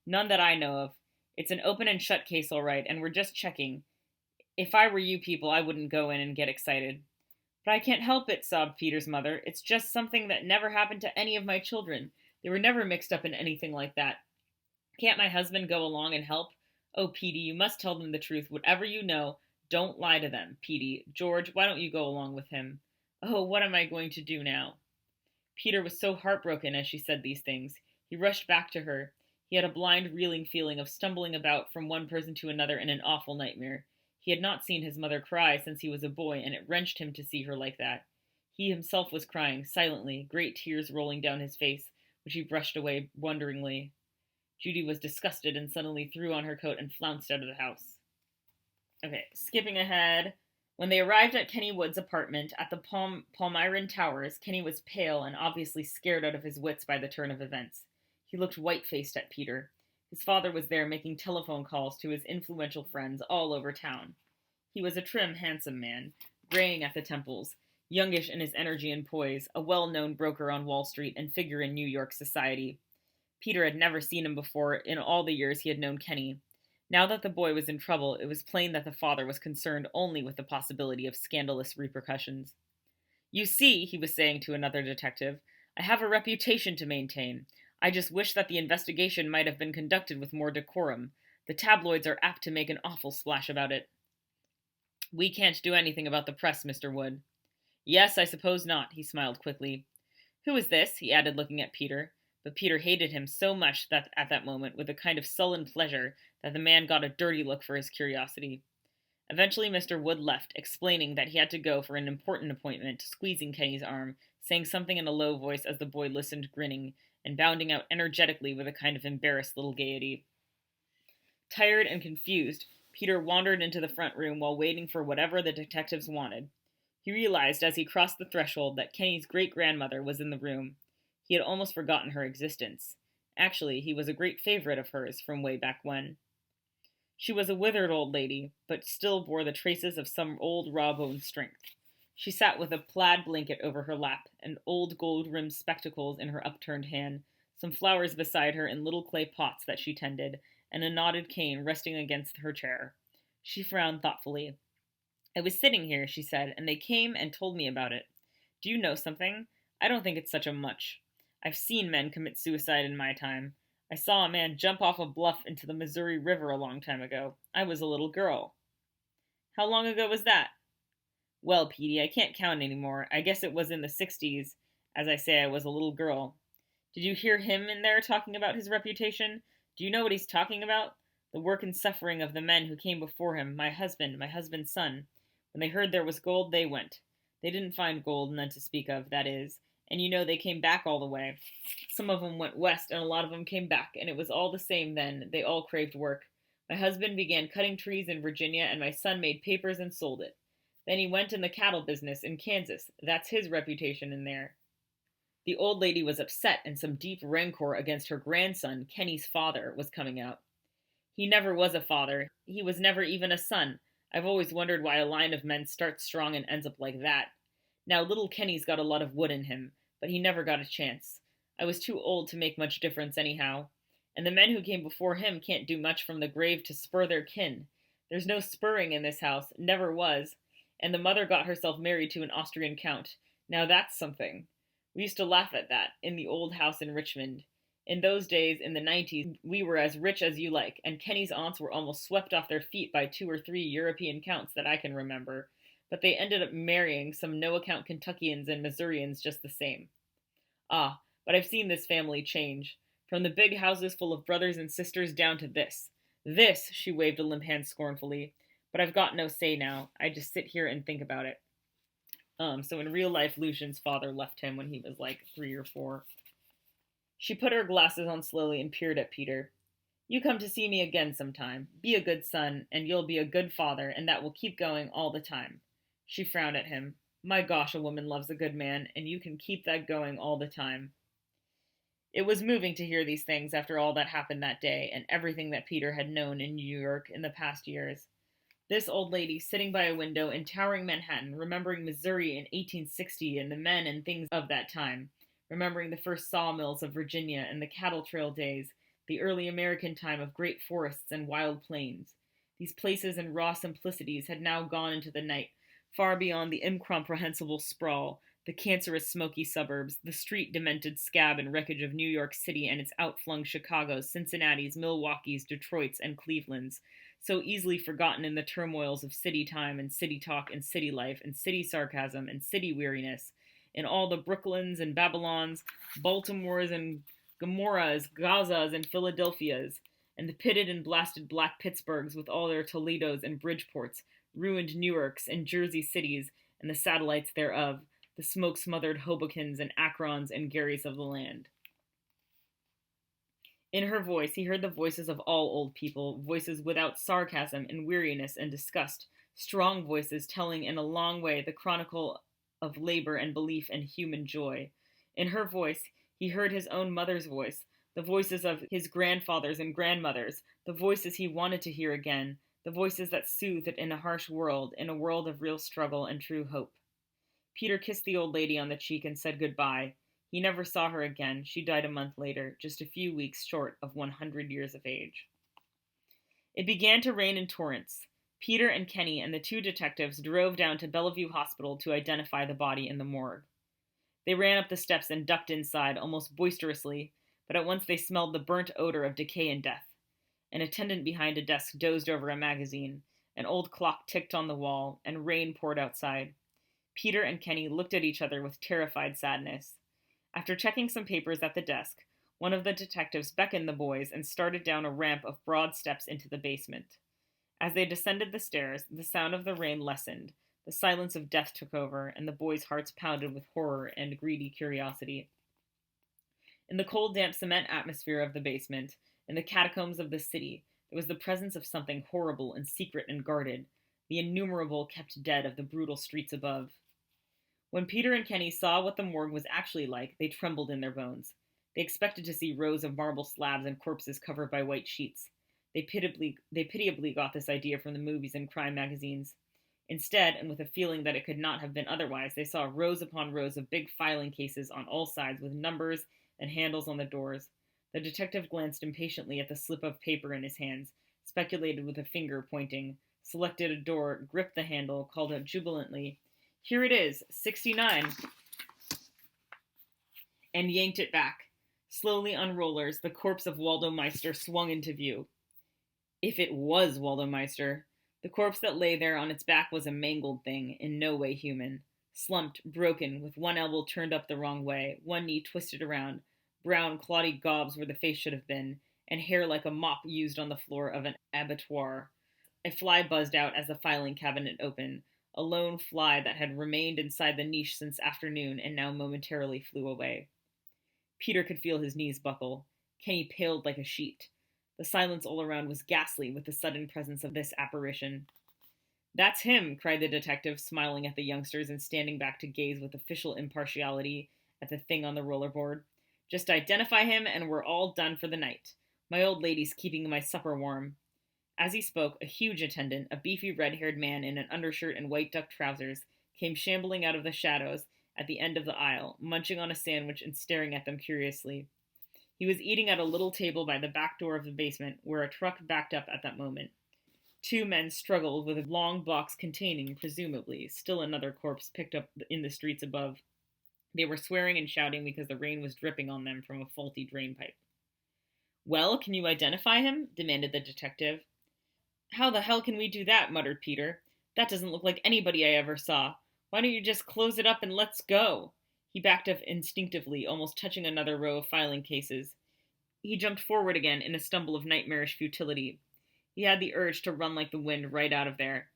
None that I know of. It's an open and shut case, all right, and we're just checking. If I were you people, I wouldn't go in and get excited." "But I can't help it," sobbed Peter's mother. "It's just something that never happened to any of my children. They were never mixed up in anything like that. Can't my husband go along and help? Oh, Petey, you must tell them the truth. Whatever you know, don't lie to them. Petey, George, why don't you go along with him? Oh, what am I going to do now?" Peter was so heartbroken as she said these things. He rushed back to her. He had a blind, reeling feeling of stumbling about from one person to another in an awful nightmare. He had not seen his mother cry since he was a boy, and it wrenched him to see her like that. He himself was crying, silently, great tears rolling down his face, which he brushed away wonderingly. Judy was disgusted and suddenly threw on her coat and flounced out of the house. Okay, skipping ahead. When they arrived at Kenny Wood's apartment at the Palmyran Towers, Kenny was pale and obviously scared out of his wits by the turn of events. He looked white-faced at Peter. His father was there making telephone calls to his influential friends all over town. He was a trim, handsome man, graying at the temples, youngish in his energy and poise, a well-known broker on Wall Street and figure in New York society. Peter had never seen him before in all the years he had known Kenny. Now that the boy was in trouble, it was plain that the father was concerned only with the possibility of scandalous repercussions. "You see," he was saying to another detective, "I have a reputation to maintain. I just wish that the investigation might have been conducted with more decorum. The tabloids are apt to make an awful splash about it." "We can't do anything about the press, Mr. Wood." "Yes, I suppose not," he smiled quickly. "Who is this?" he added, looking at Peter. But Peter hated him so much that at that moment, with a kind of sullen pleasure, that the man got a dirty look for his curiosity. Eventually Mr. Wood left, explaining that he had to go for an important appointment, squeezing Kenny's arm, saying something in a low voice as the boy listened, grinning, and bounding out energetically with a kind of embarrassed little gaiety. Tired and confused, Peter wandered into the front room while waiting for whatever the detectives wanted. He realized as he crossed the threshold that Kenny's great-grandmother was in the room. He had almost forgotten her existence. Actually, he was a great favorite of hers from way back when. She was a withered old lady, but still bore the traces of some old raw-boned strength. She sat with a plaid blanket over her lap, and old gold-rimmed spectacles in her upturned hand, some flowers beside her in little clay pots that she tended, and a knotted cane resting against her chair. She frowned thoughtfully. "I was sitting here," she said, "and they came and told me about it. Do you know something? I don't think it's such a much. I've seen men commit suicide in my time. I saw a man jump off a bluff into the Missouri River a long time ago. I was a little girl." "How long ago was that?" "Well, Petey, I can't count anymore. I guess it was in the 60s. As I say, I was a little girl." "Did you hear him in there talking about his reputation? Do you know what he's talking about? The work and suffering of the men who came before him, my husband's son. When they heard there was gold, they went. They didn't find gold, none to speak of, that is. And you know they came back all the way. Some of them went west, and a lot of them came back, and it was all the same then. They all craved work. My husband began cutting trees in Virginia, and my son made papers and sold it. Then he went in the cattle business in Kansas. That's his reputation in there." The old lady was upset, and some deep rancor against her grandson, Kenny's father, was coming out. "He never was a father. He was never even a son. I've always wondered why a line of men starts strong and ends up like that. Now, little Kenny's got a lot of wood in him, but he never got a chance. I was too old to make much difference anyhow. And the men who came before him can't do much from the grave to spur their kin. There's no spurring in this house, never was. And the mother got herself married to an Austrian count. Now that's something. We used to laugh at that, in the old house in Richmond. In those days, in the 90s, we were as rich as you like, and Kenny's aunts were almost swept off their feet by 2 or 3 European counts that I can remember. But they ended up marrying some no-account Kentuckians and Missourians just the same. Ah, but I've seen this family change. From the big houses full of brothers and sisters down to this. This, she waved a limp hand scornfully. But I've got no say now. I just sit here and think about it. So in real life, Lucien's father left him when he was like 3 or 4. She put her glasses on slowly and peered at Peter. "You come to see me again sometime. Be a good son, and you'll be a good father, and that will keep going all the time." She frowned at him. "My gosh, a woman loves a good man, and you can keep that going all the time." It was moving to hear these things after all that happened that day, and everything that Peter had known in New York in the past years. This old lady, sitting by a window in towering Manhattan, remembering Missouri in 1860 and the men and things of that time, remembering the first sawmills of Virginia and the cattle trail days, the early American time of great forests and wild plains. These places and raw simplicities had now gone into the night, far beyond the incomprehensible sprawl, the cancerous smoky suburbs, the street-demented scab and wreckage of New York City and its outflung Chicagos, Cincinnatis, Milwaukees, Detroits, and Clevelands, so easily forgotten in the turmoils of city time and city talk and city life and city sarcasm and city weariness, in all the Brooklyns and Babylons, Baltimores and Gomoras, Gazas and Philadelphias, and the pitted and blasted black Pittsburghs with all their Toledos and Bridgeports, ruined Newarks and Jersey cities and the satellites thereof, the smoke-smothered Hobokens and Akrons and Garys of the land. In her voice, he heard the voices of all old people, voices without sarcasm and weariness and disgust, strong voices telling in a long way the chronicle of labor and belief and human joy. In her voice, he heard his own mother's voice, the voices of his grandfathers and grandmothers, the voices he wanted to hear again, the voices that soothed in a harsh world, in a world of real struggle and true hope. Peter kissed the old lady on the cheek and said goodbye. He never saw her again. She died a month later, just a few weeks short of 100 years of age. It began to rain in torrents. Peter and Kenny and the 2 detectives drove down to Bellevue Hospital to identify the body in the morgue. They ran up the steps and ducked inside, almost boisterously, but at once they smelled the burnt odor of decay and death. An attendant behind a desk dozed over a magazine. An old clock ticked on the wall, and rain poured outside. Peter and Kenny looked at each other with terrified sadness. After checking some papers at the desk, One of the detectives beckoned the boys and started down a ramp of broad steps into the basement. As they descended the stairs, the sound of the rain lessened, the silence of death took over, and the boys' hearts pounded with horror and greedy curiosity. In the cold, damp cement atmosphere of the basement, in the catacombs of the city, there was the presence of something horrible and secret and guarded, the innumerable kept dead of the brutal streets above. When Peter and Kenny saw what the morgue was actually like, they trembled in their bones. They expected to see rows of marble slabs and corpses covered by white sheets. They pitiably got this idea from the movies and crime magazines. Instead, and with a feeling that it could not have been otherwise, they saw rows upon rows of big filing cases on all sides with numbers and handles on the doors. The detective glanced impatiently at the slip of paper in his hands, speculated with a finger pointing, selected a door, gripped the handle, called out jubilantly, "Here it is, 69, and yanked it back. Slowly on rollers, the corpse of Waldo Meister swung into view. If it was Waldo Meister, the corpse that lay there on its back was a mangled thing, in no way human. Slumped, broken, with one elbow turned up the wrong way, one knee twisted around, brown, cloddy gobs where the face should have been, and hair like a mop used on the floor of an abattoir. A fly buzzed out as the filing cabinet opened, a lone fly that had remained inside the niche since afternoon and now momentarily flew away. Peter could feel his knees buckle. Kenny paled like a sheet. The silence all around was ghastly with the sudden presence of this apparition. "That's him," cried the detective, smiling at the youngsters and standing back to gaze with official impartiality at the thing on the rollerboard. "Just identify him and we're all done for the night. My old lady's keeping my supper warm." As he spoke, a huge attendant, a beefy red-haired man in an undershirt and white duck trousers, came shambling out of the shadows at the end of the aisle, munching on a sandwich and staring at them curiously. He was eating at a little table by the back door of the basement, where a truck backed up at that moment. Two men struggled with a long box containing, presumably, still another corpse picked up in the streets above. They were swearing and shouting because the rain was dripping on them from a faulty drain pipe. "Well, can you identify him?" demanded the detective. "How the hell can we do that?" muttered Peter. "That doesn't look like anybody I ever saw. Why don't you just close it up and let's go?" He backed up instinctively, almost touching another row of filing cases. He jumped forward again in a stumble of nightmarish futility. He had the urge to run like the wind right out of there.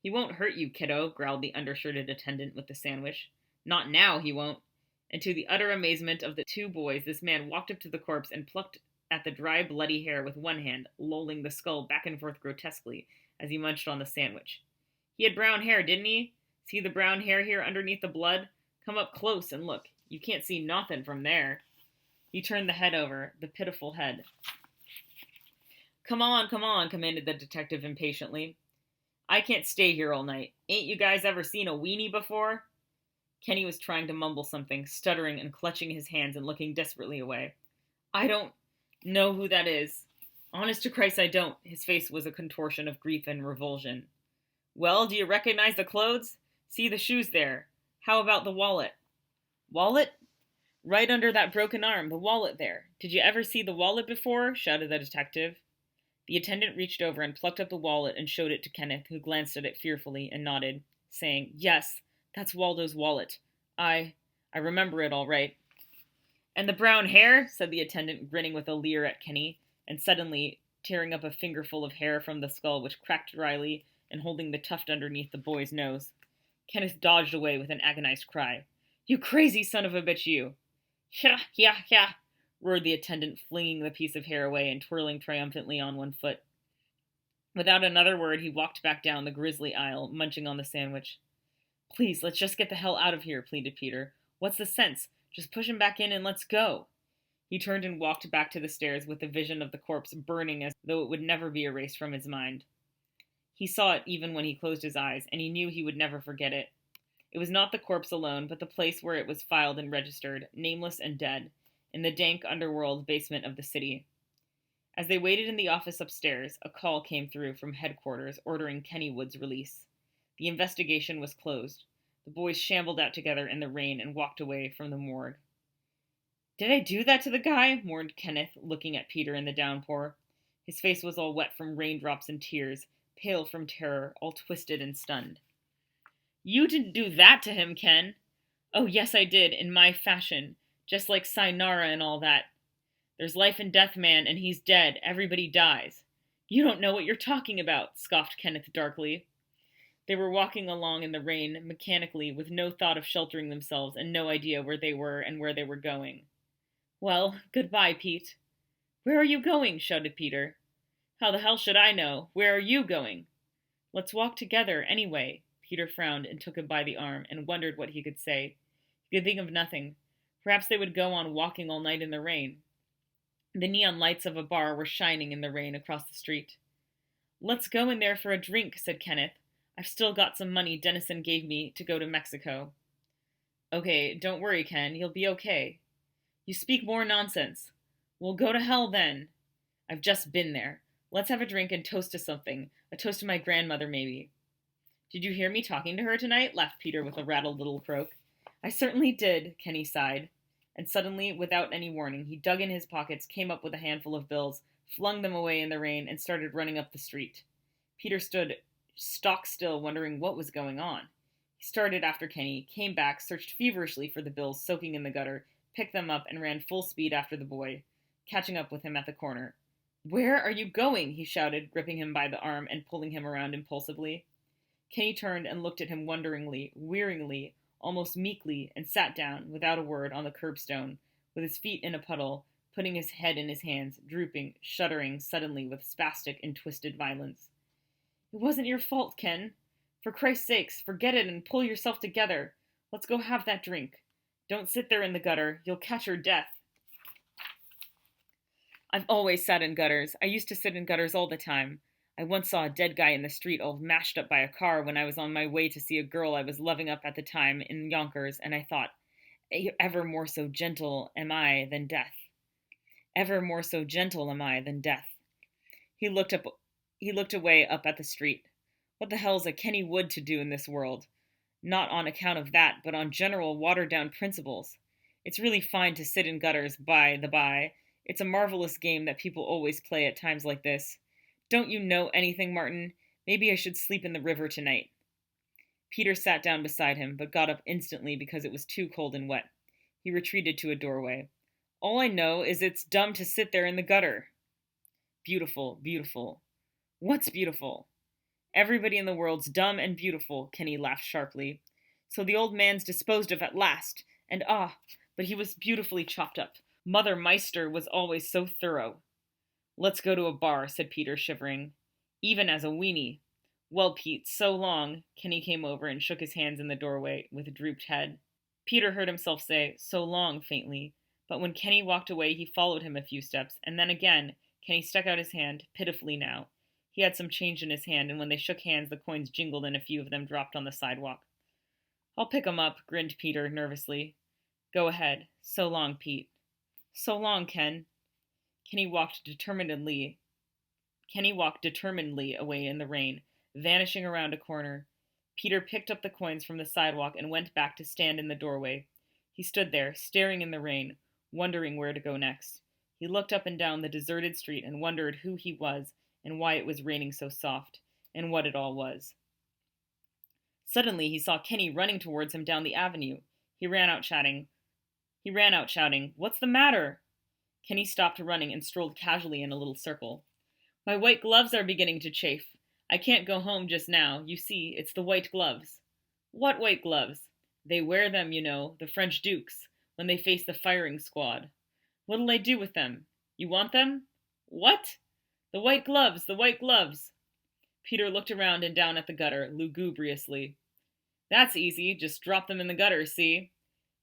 "He won't hurt you, kiddo," growled the undershirted attendant with the sandwich. "Not now, he won't." And to the utter amazement of the two boys, this man walked up to the corpse and plucked at the dry, bloody hair with one hand, lolling the skull back and forth grotesquely as he munched on the sandwich. "He had brown hair, didn't he? See the brown hair here underneath the blood? Come up close and look. You can't see nothin' from there." He turned the head over, the pitiful head. Come on, commanded the detective impatiently. "I can't stay here all night. Ain't you guys ever seen a weenie before?" Kenny was trying to mumble something, stuttering and clutching his hands and looking desperately away. "I don't know who that is. Honest to Christ, I don't." His face was a contortion of grief and revulsion. "Well, do you recognize the clothes? See the shoes there. How about the wallet?" "Wallet?" "Right under that broken arm, the wallet there. Did you ever see the wallet before?" shouted the detective. The attendant reached over and plucked up the wallet and showed it to Kenneth, who glanced at it fearfully and nodded, saying, "Yes, that's Waldo's wallet. I remember it all right." "And the brown hair?" said the attendant, grinning with a leer at Kenny, and suddenly tearing up a fingerful of hair from the skull, which cracked dryly and holding the tuft underneath the boy's nose. Kenneth dodged away with an agonized cry. "You crazy son of a bitch, you!" "Hya, hya, hya!" roared the attendant, flinging the piece of hair away and twirling triumphantly on one foot. Without another word, he walked back down the grisly aisle, munching on the sandwich. "Please, let's just get the hell out of here," pleaded Peter. "What's the sense? Just push him back in and let's go." He turned and walked back to the stairs with the vision of the corpse burning as though it would never be erased from his mind. He saw it even when he closed his eyes, and he knew he would never forget it. It was not the corpse alone, but the place where it was filed and registered, nameless and dead, in the dank underworld basement of the city. As they waited in the office upstairs, a call came through from headquarters ordering Kennywood's release. The investigation was closed. The boys shambled out together in the rain and walked away from the morgue. "Did I do that to the guy?" mourned Kenneth, looking at Peter in the downpour. His face was all wet from raindrops and tears, pale from terror, all twisted and stunned. "You didn't do that to him, Ken." "Oh, yes, I did, in my fashion. Just like Sayonara and all that." There's life and death, man, and he's dead. Everybody dies. You don't know what you're talking about, scoffed Kenneth darkly. They were walking along in the rain, mechanically, with no thought of sheltering themselves and no idea where they were and where they were going. Well, goodbye, Pete. Where are you going? Shouted Peter. How the hell should I know? Where are you going? Let's walk together, anyway. Peter frowned and took him by the arm and wondered what he could say. He could think of nothing. Perhaps they would go on walking all night in the rain. The neon lights of a bar were shining in the rain across the street. Let's go in there for a drink, said Kenneth. I've still got some money Dennison gave me to go to Mexico. Okay, don't worry, Ken. You'll be okay. You speak more nonsense. We'll go to hell then. I've just been there. Let's have a drink and toast to something. A toast to my grandmother, maybe. Did you hear me talking to her tonight? Laughed Peter with a rattled little croak. I certainly did, Kenny sighed. And suddenly, without any warning, he dug in his pockets, came up with a handful of bills, flung them away in the rain, and started running up the street. Peter stood stock still, wondering what was going on. He started after Kenny, came back, searched feverishly for the bills soaking in the gutter, picked them up, and ran full speed after the boy, catching up with him at the corner. Where are you going? He shouted, gripping him by the arm and pulling him around impulsively. Kenny turned and looked at him wonderingly, wearingly, almost meekly, and sat down, without a word, on the curbstone, with his feet in a puddle, putting his head in his hands, drooping, shuddering suddenly with spastic and twisted violence. It wasn't your fault, Ken. For Christ's sakes, forget it and pull yourself together. Let's go have that drink. Don't sit there in the gutter. You'll catch your death. I've always sat in gutters. I used to sit in gutters all the time. I once saw a dead guy in the street all mashed up by a car when I was on my way to see a girl I was loving up at the time in Yonkers, and I thought, ever more so gentle am I than death. Ever more so gentle am I than death. He looked away up at the street. What the hell's a Kenny Wood to do in this world? Not on account of that, but on general watered-down principles. It's really fine to sit in gutters, by the by. It's a marvelous game that people always play at times like this. Don't you know anything, Martin? Maybe I should sleep in the river tonight. Peter sat down beside him, but got up instantly because it was too cold and wet. He retreated to a doorway. All I know is it's dumb to sit there in the gutter. Beautiful, beautiful. What's beautiful? Everybody in the world's dumb and beautiful, Kenny laughed sharply. So the old man's disposed of at last, and but he was beautifully chopped up. Mother Meister was always so thorough. Let's go to a bar, said Peter, shivering. Even as a weenie. Well, Pete, so long. Kenny came over and shook his hands in the doorway with drooped head. Peter heard himself say, so long, faintly, but when Kenny walked away, he followed him a few steps, and then again, Kenny stuck out his hand, pitifully now. He had some change in his hand, and when they shook hands, the coins jingled and a few of them dropped on the sidewalk. I'll pick 'em up, grinned Peter nervously. Go ahead. So long, Pete. So long, Ken. Kenny walked determinedly away in the rain, vanishing around a corner. Peter picked up the coins from the sidewalk and went back to stand in the doorway. He stood there, staring in the rain, wondering where to go next. He looked up and down the deserted street and wondered who he was and why it was raining so soft, and what it all was. Suddenly he saw Kenny running towards him down the avenue. He ran out shouting, What's the matter? Kenny stopped running and strolled casually in a little circle. My white gloves are beginning to chafe. I can't go home just now. You see, it's the white gloves. What white gloves? They wear them, you know, the French dukes, when they face the firing squad. What'll I do with them? You want them? What? The white gloves, the white gloves. Peter looked around and down at the gutter, lugubriously. That's easy, just drop them in the gutter, see?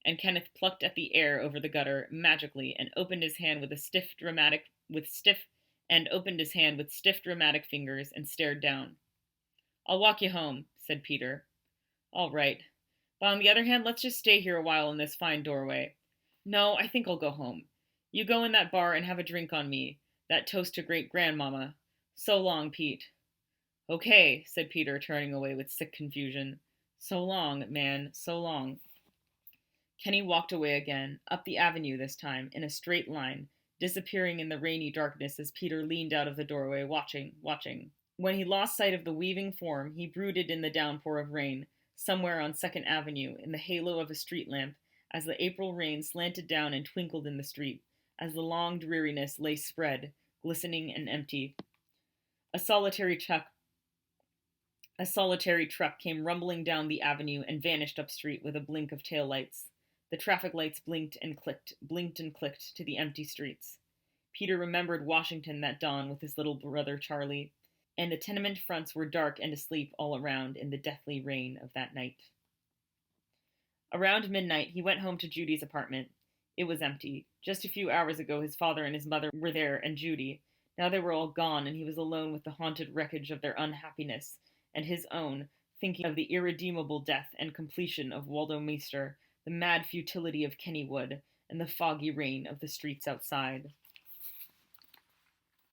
And Kenneth plucked at the air over the gutter magically and opened his hand with stiff dramatic fingers and stared down. I'll walk you home, said Peter. All right. But on the other hand, let's just stay here a while in this fine doorway. No, I think I'll go home. You go in that bar and have a drink on me, that toast to great-grandmama. So long, Pete. Okay, said Peter, turning away with sick confusion. So long, man, so long. Kenny walked away again, up the avenue this time, in a straight line, disappearing in the rainy darkness as Peter leaned out of the doorway, watching. When he lost sight of the weaving form, he brooded in the downpour of rain, somewhere on 2nd Avenue, in the halo of a street lamp, as the April rain slanted down and twinkled in the street, as the long dreariness lay spread, glistening and empty. A solitary truck A solitary truck came rumbling down the avenue and vanished up street with a blink of tail lights. The traffic lights blinked and clicked to the empty streets. Peter remembered Washington that dawn with his little brother Charlie, and the tenement fronts were dark and asleep all around in the deathly rain of that night. Around midnight, he went home to Judy's apartment. It was empty. Just a few hours ago, his father and his mother were there, and Judy. Now they were all gone, and he was alone with the haunted wreckage of their unhappiness and his own, thinking of the irredeemable death and completion of Waldo Meester, the mad futility of Kennywood, and the foggy rain of the streets outside.